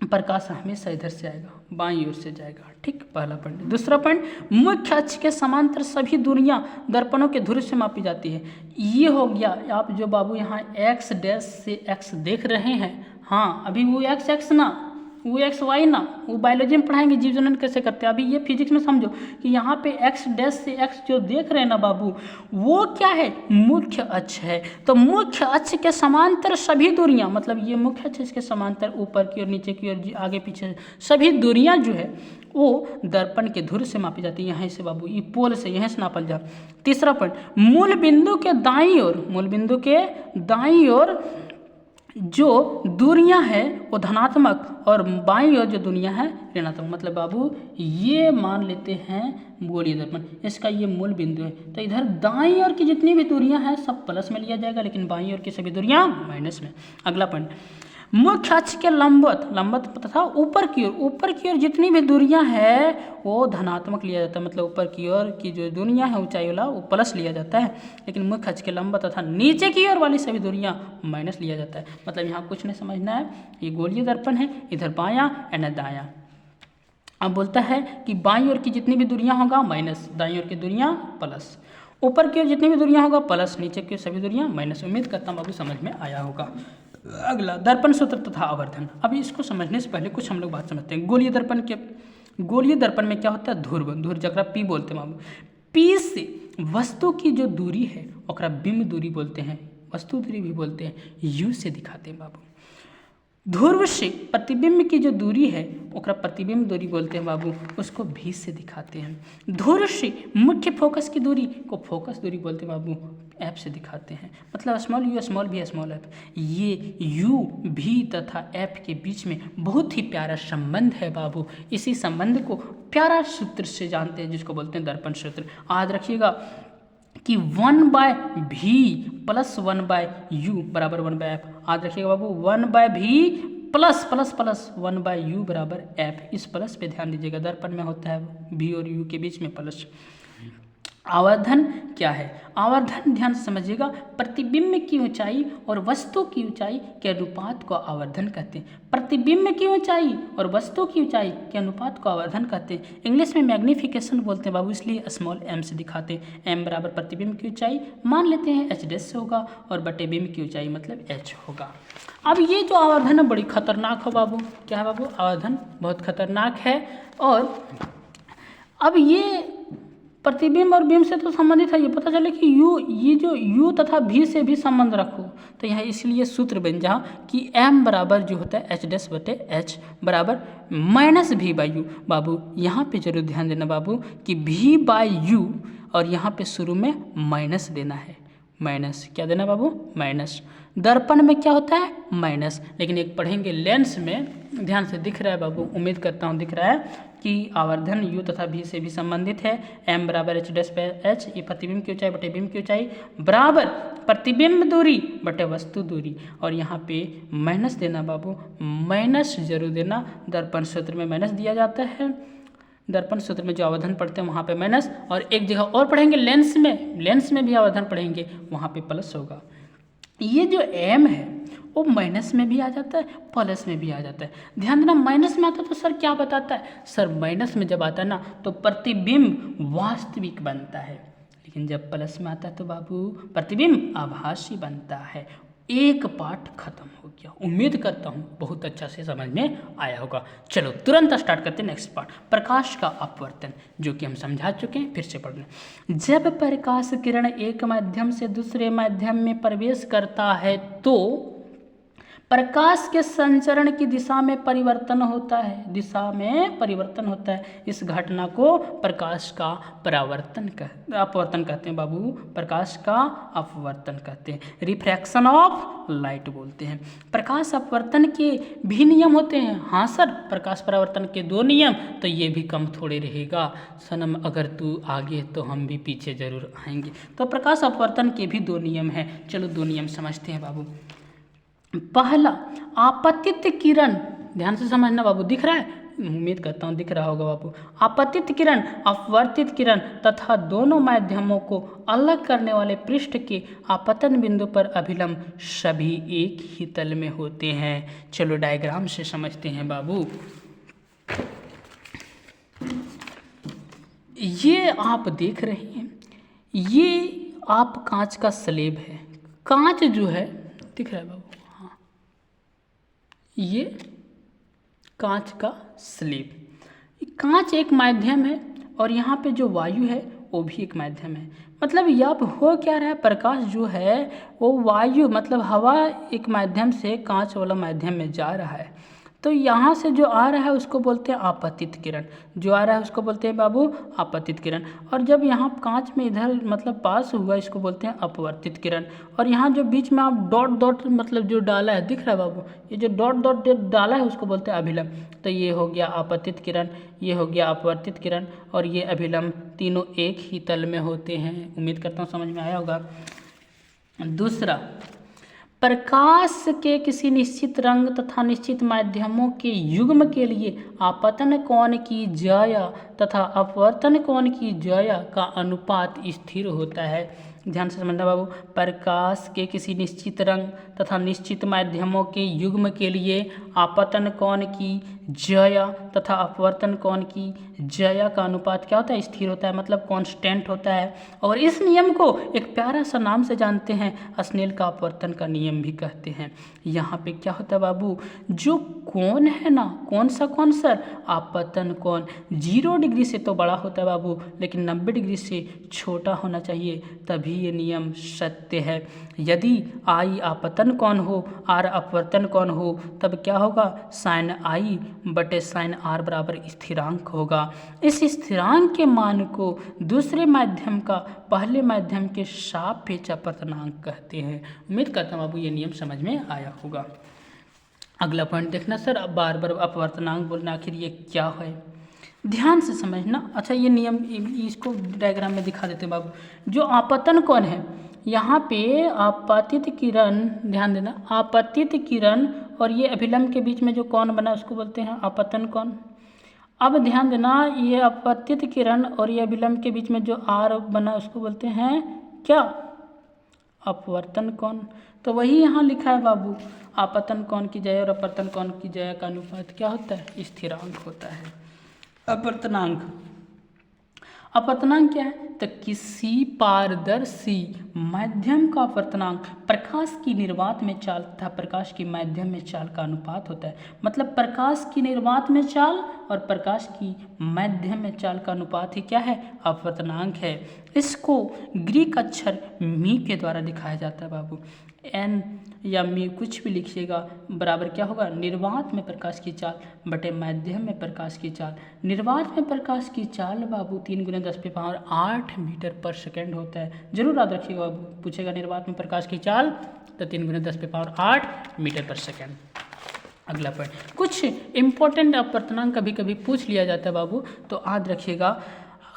प्रकाश हमेशा इधर से आएगा, बाईं ओर से जाएगा। ठीक, पहला पॉइंट। दूसरा पॉइंट, मुख्य अक्ष के समांतर सभी दूरियां दर्पणों के धुरी से मापी जाती है। ये हो गया आप जो बाबू यहाँ एक्स डैश से एक्स देख रहे हैं, हाँ अभी वो एक्स एक्स ना, वो एक्स वाई ना, वो बायोलॉजी में पढ़ाएंगे जीव जन्म कैसे करते हैं। अभी ये फिजिक्स में समझो कि यहाँ पे एक्स डैश से एक्स जो देख रहे हैं ना बाबू, वो क्या है, मुख्य अक्ष है। तो मुख्य अक्ष के समांतर सभी दूरियां, मतलब ये मुख्य अक्ष के समांतर ऊपर की ओर, नीचे की ओर, आगे पीछे सभी दूरियां जो है वो दर्पण के धुरी से मापी जाती है। यहाँ से बाबू ये पोल से यहाँ से नापल जा। तीसरा पॉइंट, मूल बिंदु के दाईं ओर, मूल बिंदु के दाईं ओर जो दूरियां हैं वो धनात्मक और बाईं ओर जो दूरियां हैं ऋणात्मक। मतलब बाबू ये मान लेते हैं गोलीय दर्पण, इसका ये मूल बिंदु है, तो इधर दाईं ओर की जितनी भी दूरियां हैं सब प्लस में लिया जाएगा, लेकिन बाईं ओर की सभी दूरियां माइनस में। अगला पॉइंट, मुख्य अक्ष के लंबवत तथा ऊपर की ओर जितनी भी दूरियां हैं वो धनात्मक लिया जाता है। मतलब ऊपर की ओर की जो दूरियां हैं ऊंचाई वाला वो प्लस लिया जाता है, लेकिन मुख्य अक्ष के लंबवत तथा नीचे की ओर वाली सभी दूरियां माइनस लिया जाता है। मतलब यहाँ कुछ नहीं समझना है, ये गोलीय दर्पण है, इधर बायां एंड दायां। अब बोलता है कि बाईं ओर की जितनी भी दूरियां होगा माइनस, दाईं ओर की दूरियां प्लस, ऊपर की ओर जितनी भी दूरियां होगा प्लस, नीचे की ओर सभी दूरियां माइनस। उम्मीद करता हूँ बाबू समझ में आया होगा। अगला, दर्पण सूत्र तथा आवर्धन। अभी इसको समझने से पहले कुछ हम लोग बात समझते हैं। गोलीय दर्पण में क्या होता है, धुर जकरा पी बोलते हैं बाबू। पी से वस्तु की जो दूरी है ओकरा बिंब दूरी बोलते हैं, वस्तु दूरी भी बोलते हैं, यू से दिखाते हैं बाबू। ध्रुव से प्रतिबिंब की जो दूरी है ओकरा प्रतिबिंब दूरी बोलते हैं बाबू, उसको भी से दिखाते हैं। ध्रुव से मुख्य फोकस की दूरी को फोकस दूरी बोलते हैं बाबू, एफ से दिखाते हैं। मतलब स्मॉल यू स्मॉल भी स्मॉल एफ। ये यू भी तथा एफ के बीच में बहुत ही प्यारा संबंध है बाबू। इसी संबंध को प्यारा सूत्र से जानते हैं जिसको बोलते हैं दर्पण सूत्र। याद रखिएगा कि 1/v प्लस 1/u बराबर 1/f। याद रखिएगा बाबू 1/v प्लस 1/u बराबर f। इस प्लस पे ध्यान दीजिएगा, दर्पण में होता है v और u के बीच में प्लस। आवर्धन क्या है, आवर्धन ध्यान से समझिएगा, प्रतिबिंब की ऊंचाई और वस्तु की ऊंचाई के अनुपात को आवर्धन कहते हैं। प्रतिबिंब की ऊंचाई और वस्तु की ऊंचाई के अनुपात को आवर्धन कहते हैं। इंग्लिश में मैग्निफिकेशन बोलते हैं बाबू, इसलिए स्मॉल m से दिखाते हैं। m बराबर प्रतिबिंब की ऊंचाई मान लेते हैं h डैश से होगा और बटे बिंब की ऊंचाई मतलब h होगा। अब ये जो आवर्धन है बड़ी खतरनाक हो बाबू। क्या है बाबू, आवर्धन बहुत खतरनाक है। और अब ये प्रतिबिंब और बिंब से तो संबंधित है, ये पता चले कि ये जो u तथा v से भी संबंध रखो, तो यहाँ इसलिए सूत्र बन जा कि m बराबर जो होता है h डैश बटे h बराबर माइनस v बाई यू। बाबू यहाँ पे जरूर ध्यान देना बाबू कि v बाई यू और यहाँ पे शुरू में माइनस देना है। माइनस क्या देना बाबू, माइनस। दर्पण में क्या होता है, माइनस। लेकिन एक पढ़ेंगे लेंस में, ध्यान से दिख रहा है बाबू, उम्मीद करता हूँ दिख रहा है कि आवर्धन u तथा v से भी संबंधित है। m बराबर h डैश पे h, ये प्रतिबिंब की ऊंचाई बटे बिंब की ऊंचाई बराबर प्रतिबिंब दूरी बटे वस्तु दूरी, और यहाँ पे माइनस देना बाबू, माइनस जरूर देना। दर्पण सूत्र में माइनस दिया जाता है, दर्पण सूत्र में जो आवर्धन पढ़ते हैं वहाँ पे माइनस, और एक जगह और पढ़ेंगे लेंस में भी आवर्धन पढ़ेंगे, वहाँ पे प्लस होगा। ये जो m है वो माइनस में भी आ जाता है, प्लस में भी आ जाता है। ध्यान देना, माइनस में आता है तो सर क्या बताता है, सर माइनस में जब आता है ना तो प्रतिबिंब वास्तविक बनता है, लेकिन जब प्लस में आता है तो बाबू प्रतिबिंब आभासी बनता है। एक पार्ट खत्म हो गया। उम्मीद करता हूँ बहुत अच्छा से समझ में आया होगा। चलो तुरंत स्टार्ट करते हैं नेक्स्ट पार्ट, प्रकाश का अपवर्तन, जो कि हम समझा चुके हैं, फिर से पढ़ लें। जब प्रकाश किरण एक माध्यम से दूसरे माध्यम में प्रवेश करता है तो प्रकाश के संचरण की दिशा में परिवर्तन होता है, इस घटना को प्रकाश का अपवर्तन कहते हैं बाबू, प्रकाश का अपवर्तन कहते हैं, रिफ्रैक्शन ऑफ लाइट बोलते हैं। प्रकाश अपवर्तन के भी नियम होते हैं। हाँ सर, प्रकाश परावर्तन के 2 नियम, तो ये भी कम थोड़े रहेगा सनम, अगर तू आगे तो हम भी पीछे जरूर आएंगे। तो प्रकाश अपवर्तन के भी 2 नियम हैं। चलो 2 नियम समझते हैं बाबू। पहला, आपतित किरण, ध्यान से समझना बाबू, दिख रहा है उम्मीद करता हूँ दिख रहा होगा बाबू। आपतित किरण, अपवर्तित किरण तथा दोनों माध्यमों को अलग करने वाले पृष्ठ के आपतन बिंदु पर अभिलंब सभी एक ही तल में होते हैं। चलो डायग्राम से समझते हैं बाबू। ये आप देख रहे हैं, ये आप कांच का स्लेब है। कांच जो है दिख रहा है बाबू, हाँ, ये कांच का स्लेब। कांच एक माध्यम है और यहाँ पे जो वायु है वो भी एक माध्यम है। मतलब यहाँ पर हो क्या रहा है, प्रकाश जो है वो वायु मतलब हवा एक माध्यम से कांच वाला माध्यम में जा रहा है। तो यहाँ से जो आ रहा है उसको बोलते हैं आपतित किरण, जो आ रहा है उसको बोलते हैं बाबू आपतित किरण। और जब यहाँ कांच में इधर मतलब पास हुआ इसको बोलते हैं अपवर्तित किरण। और यहाँ जो बीच में आप डॉट डॉट मतलब जो डाला है दिख रहा है बाबू, ये जो डॉट डॉट डाला है उसको बोलते हैं अभिलंब। तो ये हो गया आपतित किरण, ये हो गया अपवर्तित किरण और ये अभिलंब, तीनों एक ही तल में होते हैं। उम्मीद करता हूँ समझ में आया होगा। दूसरा, प्रकाश के किसी निश्चित रंग तथा निश्चित माध्यमों के युग्म के लिए आपतन कोण की ज्या तथा अपवर्तन कोण की ज्या का अनुपात स्थिर होता है। ध्यान से समझना बाबू। प्रकाश के किसी निश्चित रंग तथा निश्चित माध्यमों के युग्म के लिए आपतन कोण की ज्या तथा अपवर्तन कोण की ज्या का अनुपात क्या होता है, स्थिर होता है, मतलब कांस्टेंट होता है। और इस नियम को एक प्यारा सा नाम से जानते हैं, स्नेल का अपवर्तन का नियम भी कहते हैं। यहाँ पे क्या होता है बाबू, जो कोण है ना, कौन सा कोण सर, आपतन कोण 0 डिग्री से तो बड़ा होता है बाबू, लेकिन 90 डिग्री से छोटा होना चाहिए, तभी ये नियम सत्य है। यदि आई आपतन कोण हो, आर अपवर्तन कोण हो, तब क्या होगा, साइन आई बटे साइन आर बराबर स्थिरांक होगा। इस स्थिरांक के मान को दूसरे माध्यम का पहले माध्यम के सापेक्ष अपवर्तनांक कहते हैं। उम्मीद करता हूँ बाबू ये नियम समझ में आया होगा। अगला पॉइंट देखना सर, अब बार बार अपवर्तनांक बोलना, आखिर ये क्या है, ध्यान से समझना। अच्छा ये नियम इसको डायग्राम में दिखा देते हैं बाबू। जो आपतन कोण है, यहाँ पे आपतित किरण, ध्यान देना, आपतित किरण और ये अभिलंब के बीच में जो कोण बना उसको बोलते हैं आपतन कोण। अब ध्यान देना, ये आपतित किरण और ये अभिलंब के बीच में जो आर बना उसको बोलते हैं क्या, अपवर्तन कोण। तो वही यहाँ लिखा है बाबू, आपतन कोण की ज्या और अपवर्तन कोण की ज्या का अनुपात क्या होता है, स्थिरांक होता है। अपवर्तनांक, अपवर्तनांक क्या है, तो किसी पारदर्शी माध्यम का अपवर्तनांक प्रकाश की निर्वात में चाल तथा प्रकाश की माध्यम में चाल का अनुपात होता है। मतलब प्रकाश की निर्वात में चाल और प्रकाश की माध्यम में चाल का अनुपात ही क्या है, अपवर्तनांक है। इसको ग्रीक अक्षर मी के द्वारा दिखाया जाता है बाबू। एन या मी कुछ भी लिखिएगा, बराबर क्या होगा, निर्वात में प्रकाश की चाल बटे माध्यम में प्रकाश की चाल। निर्वात में प्रकाश की चाल बाबू 3 × 10⁸ मीटर पर सेकेंड होता है। जरूर याद रखिएगा बाबू, पूछेगा निर्वात में प्रकाश की चाल तो 3 × 10⁸ मीटर पर सेकेंड। अगला पॉइंट, कुछ इंपॉर्टेंट अपवर्तनांक कभी कभी पूछ लिया जाता है बाबू, तो याद रखिएगा।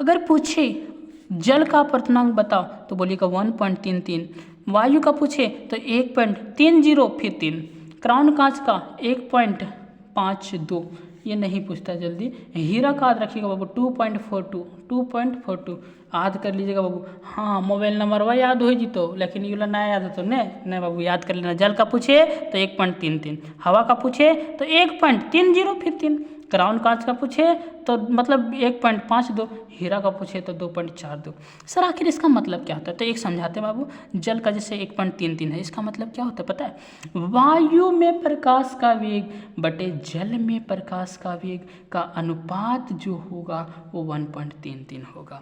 अगर पूछे जल का अपवर्तनांक बताओ तो बोलिएगा 1.33, वायु का पूछे तो 1.30 फिर 3, क्राउन कांच का 1.52, ये नहीं पूछता जल्दी। हीरा का याद रखिएगा बाबू 2.42 याद कर लीजिएगा बाबू। हाँ मोबाइल नंबर वह याद हो जी तो, लेकिन ये नया याद हो तो नहीं बाबू, याद कर लेना। जल का पूछे तो 1.33, हवा का पूछे तो 1.30 फिर 3, क्राउन कांच का पूछे तो मतलब 1.52, हीरा का पूछे तो 2.42। सर आखिर इसका मतलब क्या होता है, तो एक समझाते हैं बाबू। जल का जैसे 1.33 है, इसका मतलब क्या होता है पता है, वायु में प्रकाश का वेग बटे जल में प्रकाश का वेग का अनुपात जो होगा वो 1.33 होगा।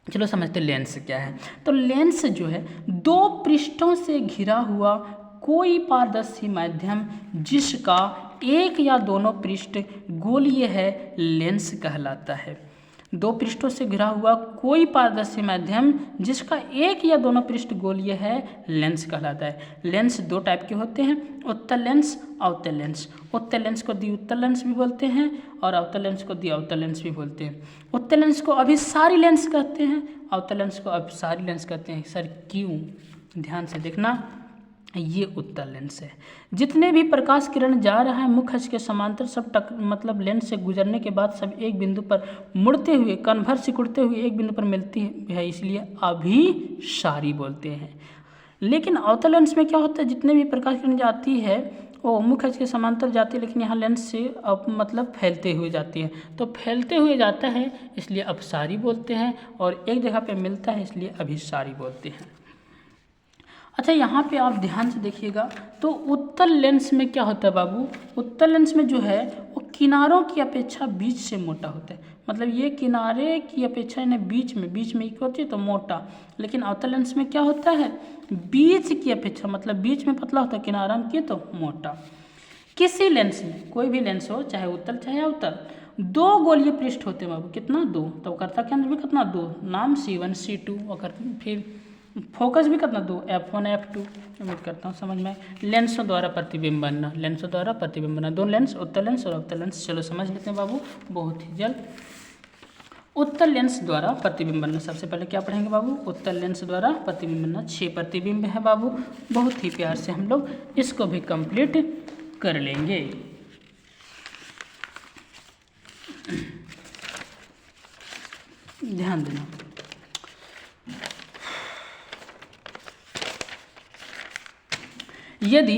चलो समझते लेंस क्या है। तो लेंस जो है 2 पृष्ठों से घिरा हुआ कोई पारदर्शी माध्यम जिसका एक या दोनों पृष्ठ गोलीय है, लेंस कहलाता है। 2 पृष्ठों से घिरा हुआ कोई पारदर्शी माध्यम जिसका एक या दोनों पृष्ठ गोलीय है, लेंस कहलाता है। लेंस 2 टाइप के होते हैं, उत्तल लेंस, अवतल लेंस। उत्तल लेंस को द्विउत्तल लेंस भी बोलते हैं और अवतल लेंस को द्विअवतल लेंस भी बोलते हैं। उत्तल लेंस को अभिसारी लेंस कहते हैं, अवतल लेंस को अपसारी लेंस कहते हैं। सर क्यों, ध्यान से देखना। ये उत्तल लेंस है। जितने भी प्रकाश किरण जा रहा है मुख्य अक्ष के समांतर सब मतलब लेंस से गुजरने के बाद सब एक बिंदु पर मुड़ते हुए कन्वर्स सिकुड़ते हुए एक बिंदु पर मिलती है, इसलिए अभिसारी बोलते हैं। लेकिन अवतल लेंस में क्या होता है, जितने भी प्रकाश किरण जाती है वो मुख्य अक्ष के समांतर जाती है, लेकिन यहाँ लेंस से अब मतलब फैलते हुए जाती है, तो फैलते हुए जाता है इसलिए अपसारी बोलते हैं, और एक जगह पे मिलता है इसलिए अभिसारी बोलते हैं। अच्छा, यहाँ पे आप ध्यान से देखिएगा तो उत्तल लेंस में क्या होता है बाबू, उत्तल लेंस में जो है वो किनारों की अपेक्षा बीच से मोटा होता है। मतलब ये किनारे की अपेक्षा इन्हें बीच में एक होती है तो मोटा, लेकिन अवतल लेंस में क्या होता है, बीच की अपेक्षा मतलब बीच में पतला होता है, किनारा की तो मोटा। किसी लेंस में, कोई भी लेंस हो चाहे उत्तल चाहे अवतल, दो गोलीय पृष्ठ होते हैं बाबू, कितना, दो, तो वक्रता केंद्र भी कितना, दो, नाम C1 C2, और फिर फोकस भी कितना, दो, F1 F2। उम्मीद करता हूँ समझ में। लेंसों द्वारा प्रतिबिंब बनना, लेंसों द्वारा प्रतिबिंब बनना, दो लेंस, उत्तल लेंस और अवतल लेंस। चलो समझ लेते हैं बाबू बहुत ही जल्द। उत्तल लेंस द्वारा प्रतिबिंब बनना, सबसे पहले क्या पढ़ेंगे बाबू, उत्तल लेंस द्वारा प्रतिबिंब बनना। 6 प्रतिबिंब है बाबू, बहुत ही प्यार से हम लोग इसको भी कंप्लीट कर लेंगे। ध्यान देना, यदि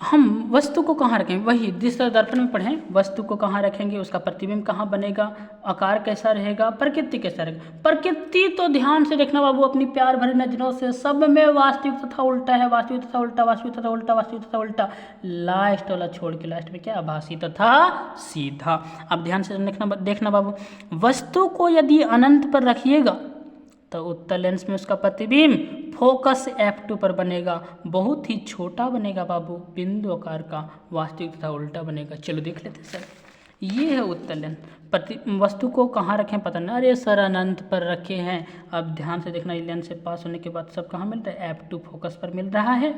हम वस्तु को कहाँ रखेंगे, वही जिस तरह दर्पण में पढ़ें, वस्तु को कहाँ रखेंगे, उसका प्रतिबिंब कहाँ बनेगा, आकार कैसा रहेगा, प्रकृति कैसा रहेगा। प्रकृति तो ध्यान से देखना बाबू अपनी प्यार भरी नजरों से, सब में वास्तविक तथा उल्टा है, वास्तविक तथा उल्टा, वास्तविक तथा उल्टा, वास्तविक तथा उल्टा, लास्ट वाला छोड़ के लास्ट में क्या, आभासी तथा सीधा। अब ध्यान से देखना बाबू, वस्तु को यदि अनंत पर रखिएगा तो उत्तल लेंस में उसका प्रतिबिंब फोकस F2 पर बनेगा, बहुत ही छोटा बनेगा बाबू, बिंदु आकार का, वास्तविक तथा उल्टा बनेगा। चलो देख लेते हैं सर, ये है उत्तल लेंस। वस्तु को कहाँ रखें पता नहीं, अरे सर अनंत पर रखे हैं। अब ध्यान से देखना, लेंस से पास होने के बाद सब कहाँ मिल रहा है, F2 फोकस पर मिल रहा है,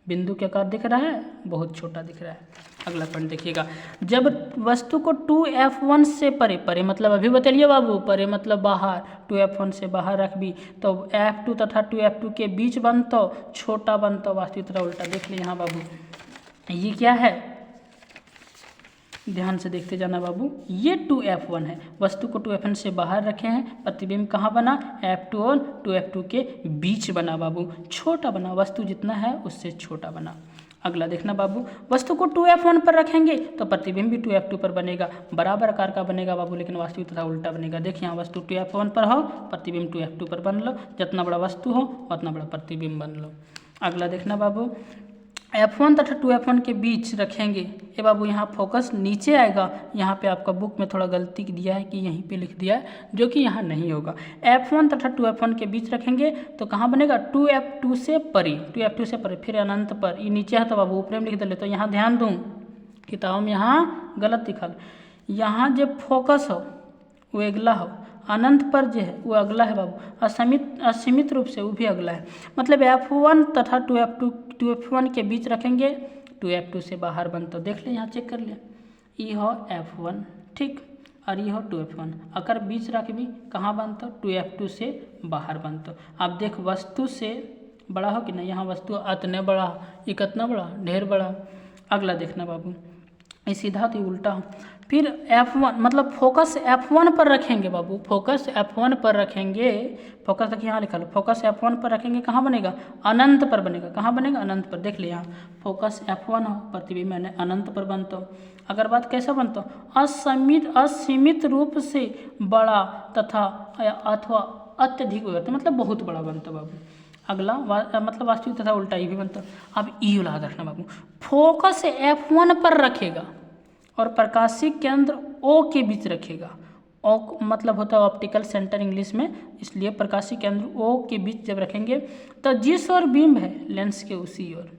बिंदु के आकार दिख रहा है, बहुत छोटा दिख रहा है। अगला पॉइंट देखिएगा, जब वस्तु को 2F1 से परे मतलब अभी बतलिए बाबू, परे मतलब बाहर, 2F1 से बाहर रख भी तो F2 तथा 2F2 के बीच बनता, छोटा बनता, वास्तविक तथा उल्टा। देख ली यहाँ बाबू, ये क्या है, ध्यान से देखते जाना बाबू, ये 2F1 है, वस्तु को 2F1 से बाहर रखे हैं, प्रतिबिंब कहाँ बना, F2 और 2F2 के बीच बना बाबू, छोटा बना, वस्तु जितना है उससे छोटा बना। अगला देखना बाबू, वस्तु को 2F1 पर रखेंगे तो प्रतिबिंब भी 2F2 पर बनेगा, बराबर आकार का बनेगा बाबू, लेकिन वास्तविक तथा उल्टा बनेगा। देखिए यहाँ वस्तु 2F1 पर हो, प्रतिबिंब 2F2 पर बन लो, जितना बड़ा वस्तु हो उतना बड़ा प्रतिबिंब बन लो। अगला देखना बाबू, F1 तथा 2F1 के बीच रखेंगे, ये बाबू यहाँ फोकस नीचे आएगा, यहाँ पे आपका बुक में थोड़ा गलती दिया है कि यहीं पे लिख दिया है, जो कि यहाँ नहीं होगा। F1 तथा 2F1 के बीच रखेंगे तो कहाँ बनेगा, 2F2 से परे, 2F2 से परे, फिर अनंत पर, ये नीचे है तो बाबू ऊपर में लिख दे। तो यहाँ ध्यान दूँ, किताब में यहाँ गलत दिखा, यहाँ जब फोकस हो वो अगला हो, अनंत पर जो है वो अगला है बाबू, असीमित रूप से वो भी अगला है। मतलब F1 तथा 2F1 के बीच रखेंगे, 2F2 से बाहर बनता, देख ले यहाँ चेक कर लिया, ये हो F1 ठीक, और ये हो 2F1, अगर बीच रख भी कहाँ बनता, 2F2 से बाहर बनता। अब देख वस्तु से बड़ा हो कि नहीं, यहाँ वस्तु अतने बड़ा, ये कितना बड़ा, ढेर बड़ा। अगला देखना बाबू, ये सीधा तो उल्टा हो, फिर F1 मतलब फोकस F1 पर रखेंगे बाबू, फोकस F1 पर रखेंगे, फोकस तक यहाँ लिखा लो, फोकस F1 पर रखेंगे, कहाँ बनेगा, अनंत पर बनेगा, कहाँ बनेगा, अनंत पर। देख लिया, फोकस F1 हो, प्रतिबिंब मैंने अनंत पर बनता। अगर बात कैसा बनता, असीमित रूप से बड़ा तथा अथवा अत्यधिक व्यक्त मतलब बहुत बड़ा बनता बाबू। अगला मतलब वास्तविक तथा उल्टा ये भी बनता। अब ई याद रखना बाबू, फोकस F1 पर रखेगा और प्रकाशीय केंद्र O के बीच रखेगा। O मतलब होता है ऑप्टिकल सेंटर इंग्लिश में, इसलिए प्रकाशीय केंद्र O के बीच जब रखेंगे तो जिस ओर बिंब है लेंस के उसी ओर,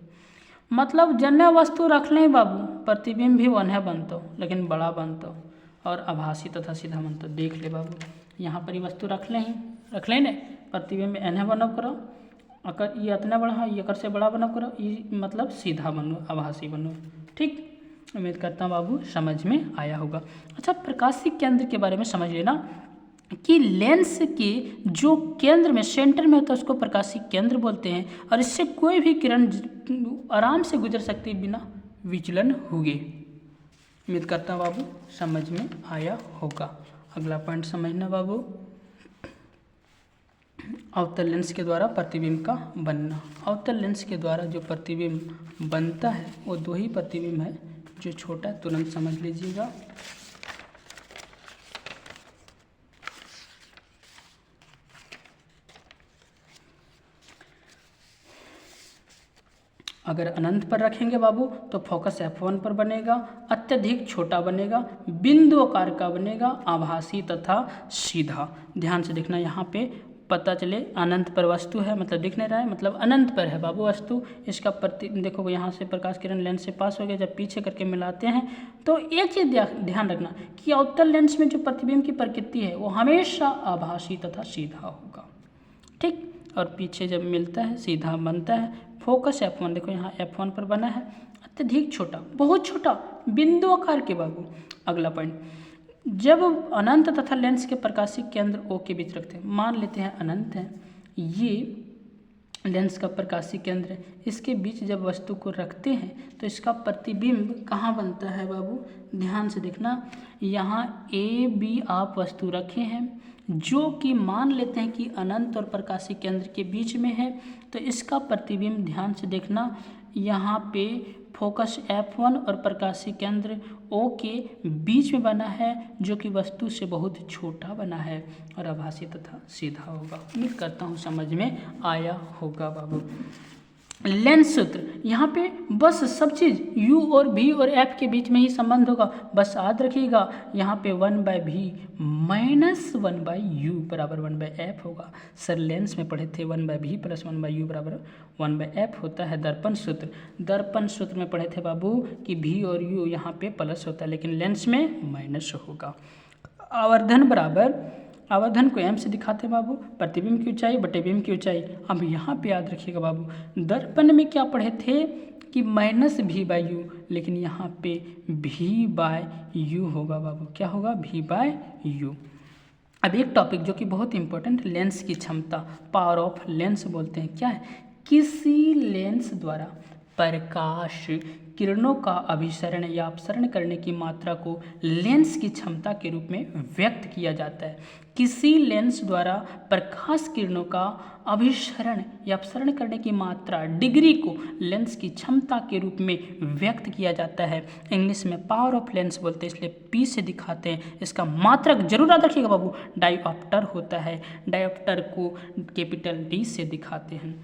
मतलब जन्य वस्तु रख लें बाबू, प्रतिबिंब भी वन्य बनता लेकिन बड़ा बनता और आभासी तथा सीधा बनता। देख ले बाबू, यहाँ पर ही वस्तु रख लें ने, प्रतिबिंब एन्हे बनब करो, अगर ये इतना बड़ा है ये अकर से बड़ा बनब करो, ये मतलब सीधा बनो, आभासी बनो। ठीक, उम्मीद करता हूँ बाबू समझ में आया होगा। अच्छा, प्रकाशीय केंद्र के बारे में समझ लेना। कि लेंस के जो केंद्र में सेंटर में होता है उसको प्रकाशीय केंद्र बोलते हैं, और इससे कोई भी किरण आराम से गुजर सकती है बिना विचलन हुए। उम्मीद करता हूँ बाबू समझ में आया होगा। अगला पॉइंट समझना बाबू, अवतल लेंस के द्वारा प्रतिबिंब का बनना। अवतल लेंस के द्वारा जो प्रतिबिंब बनता है वो दो ही प्रतिबिंब है, जो छोटा है तुरंत समझ लीजिएगा। अगर अनंत पर रखेंगे बाबू तो फोकस F1 पर बनेगा, अत्यधिक छोटा बनेगा, बिंदु आकार का बनेगा, आभासी तथा सीधा। ध्यान से देखना, यहाँ पे पता चले अनंत पर वस्तु है, मतलब दिख नहीं रहा है, मतलब अनंत पर है बाबू वस्तु। इसका देखो यहाँ से प्रकाश किरण लेंस से पास हो गया, जब पीछे करके मिलाते हैं तो एक चीज़ ध्यान रखना कि अवतल लेंस में जो प्रतिबिंब की प्रकृति है वो हमेशा आभासी तथा सीधा होगा, ठीक। और पीछे जब मिलता है सीधा बनता है। फोकस F1 देखो यहाँ F1 पर बना है, अत्यधिक छोटा, बहुत छोटा, बिंदु आकार के बाबू। अगला पॉइंट, जब अनंत तथा लेंस के प्रकाशीय केंद्र O के बीच रखते हैं, मान लेते हैं अनंत है, ये लेंस का प्रकाशीय केंद्र है, इसके बीच जब वस्तु को रखते हैं तो इसका प्रतिबिंब कहाँ बनता है बाबू? ध्यान से देखना, यहाँ A B आप वस्तु रखे हैं जो कि मान लेते हैं कि अनंत और प्रकाशीय केंद्र के बीच में है, तो इसका प्रतिबिंब ध्यान से देखना, यहाँ पे फोकस F1 और प्रकाशीय केंद्र O के बीच में बना है, जो कि वस्तु से बहुत छोटा बना है और आभासी तथा सीधा होगा। उम्मीद करता हूँ समझ में आया होगा बाबू। लेंस सूत्र, यहाँ पे बस सब चीज़ U और V और F के बीच में ही संबंध होगा, बस याद रखिएगा यहाँ पे 1/V माइनस 1/U बराबर 1/F होगा। सर लेंस में पढ़े थे 1/V प्लस 1/U बराबर 1/F होता है। दर्पण सूत्र, दर्पण सूत्र में पढ़े थे बाबू कि V और U यहाँ पे प्लस होता है, लेकिन लेंस में माइनस होगा। आवर्धन बराबर, आवर्धन को m से दिखाते हैं बाबू, प्रतिबिंब की ऊंचाई बटे बिंब की ऊंचाई। अब यहाँ पे याद रखिएगा बाबू, दर्पण में क्या पढ़े थे कि -V/U, लेकिन यहाँ पे V/U होगा बाबू। क्या होगा? V/U। अब एक टॉपिक जो कि बहुत इंपॉर्टेंट, लेंस की क्षमता, पावर ऑफ लेंस बोलते हैं। क्या है? किसी लेंस द्वारा प्रकाश किरणों का अभिसरण या अपसरण करने की मात्रा को लेंस की क्षमता के रूप में व्यक्त किया जाता है। किसी लेंस द्वारा प्रकाश किरणों का अभिसरण या अपसरण करने की मात्रा, डिग्री को लेंस की क्षमता के रूप में व्यक्त किया जाता है। इंग्लिश में पावर ऑफ लेंस बोलते हैं, इसलिए P से दिखाते हैं। इसका मात्रक जरूर याद रखिएगा बाबू, डायोप्टर होता है। डायोप्टर को कैपिटल D से दिखाते हैं।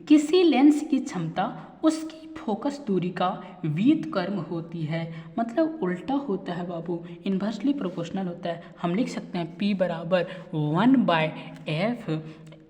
किसी लेंस की क्षमता उसकी फोकस दूरी का व्युत्क्रम होती है, मतलब उल्टा होता है बाबू, इन्वर्सली प्रोपोर्शनल होता है। हम लिख सकते हैं P बराबर 1/F।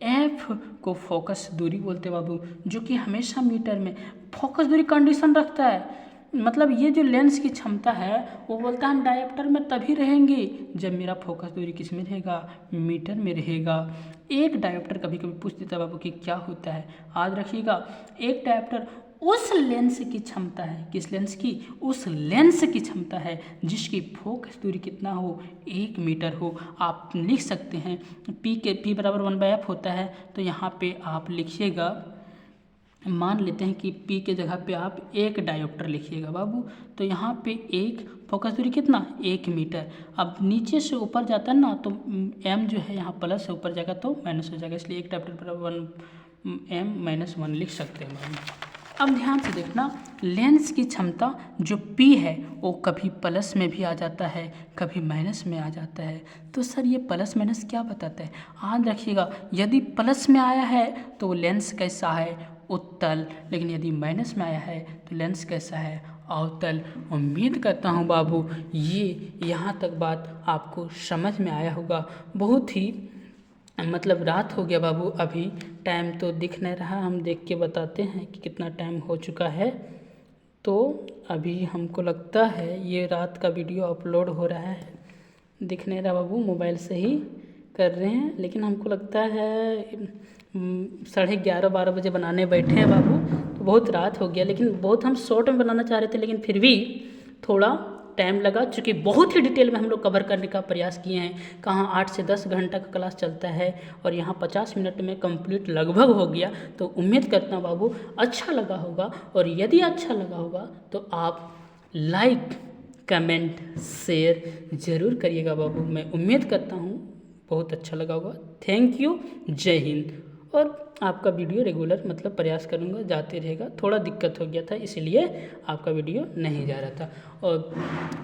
F को फोकस दूरी बोलते हैं बाबू, जो कि हमेशा मीटर में फोकस दूरी कंडीशन रखता है। मतलब ये जो लेंस की क्षमता है वो बोलता है हम डायोप्टर में तभी रहेंगे जब मेरा फोकस दूरी किस में रहेगा? मीटर में रहेगा। एक डायोप्टर कभी कभी पूछ देता है बाबू कि क्या होता है, याद रखिएगा, एक डायोप्टर उस लेंस की क्षमता है, किस लेंस की? उस लेंस की क्षमता है जिसकी फोकस दूरी कितना हो? 1 मीटर हो। आप लिख सकते हैं P बराबर 1/F होता है, तो यहाँ पे आप लिखिएगा, मान लेते हैं कि P के जगह पे आप एक डायोप्टर लिखिएगा बाबू, तो यहाँ पे एक फोकस दूरी कितना? 1 मीटर। अब नीचे से ऊपर जाता है ना, तो m जो है यहाँ प्लस है, ऊपर जाएगा तो माइनस हो जाएगा, इसलिए एक डायोप्टर बराबर 1m-1 लिख सकते हैं बाबू। अब ध्यान से देखना, लेंस की क्षमता जो P है वो कभी प्लस में भी आ जाता है, कभी माइनस में आ जाता है। तो सर ये प्लस माइनस क्या बताता है? याद रखिएगा, यदि प्लस में आया है तो लेंस कैसा है? उत्तल। लेकिन यदि माइनस में आया है तो लेंस कैसा है? अवतल। उम्मीद करता हूँ बाबू ये यहाँ तक बात आपको समझ में आया होगा। बहुत ही मतलब रात हो गया बाबू, अभी टाइम तो दिख नहीं रहा, हम देख के बताते हैं कि कितना टाइम हो चुका है। तो अभी हमको लगता है ये रात का वीडियो अपलोड हो रहा है, दिख नहीं रहा बाबू, मोबाइल से ही कर रहे हैं, लेकिन हमको लगता है 11:30-12 बजे बनाने बैठे हैं बाबू, तो बहुत रात हो गया। लेकिन बहुत हम शॉर्ट में बनाना चाह रहे थे, लेकिन फिर भी थोड़ा टाइम लगा, चूँकि बहुत ही डिटेल में हम लोग कवर करने का प्रयास किए हैं। कहाँ 8 से 10 घंटा का क्लास चलता है और यहाँ 50 मिनट में कंप्लीट लगभग हो गया। तो उम्मीद करता हूँ बाबू अच्छा लगा होगा, और यदि अच्छा लगा होगा तो आप लाइक कमेंट शेयर ज़रूर करिएगा बाबू। मैं उम्मीद करता हूँ बहुत अच्छा लगा होगा। थैंक यू, जय हिंद। और आपका वीडियो रेगुलर मतलब प्रयास करूँगा जाते रहेगा। थोड़ा दिक्कत हो गया था इसलिए आपका वीडियो नहीं जा रहा था, और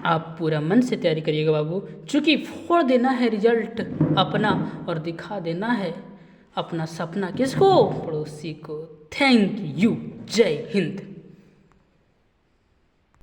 आप पूरा मन से तैयारी करिएगा बाबू, चूँकि फोड़ देना है रिजल्ट अपना और दिखा देना है अपना सपना किसको, पड़ोसी को। थैंक यू, जय हिंद।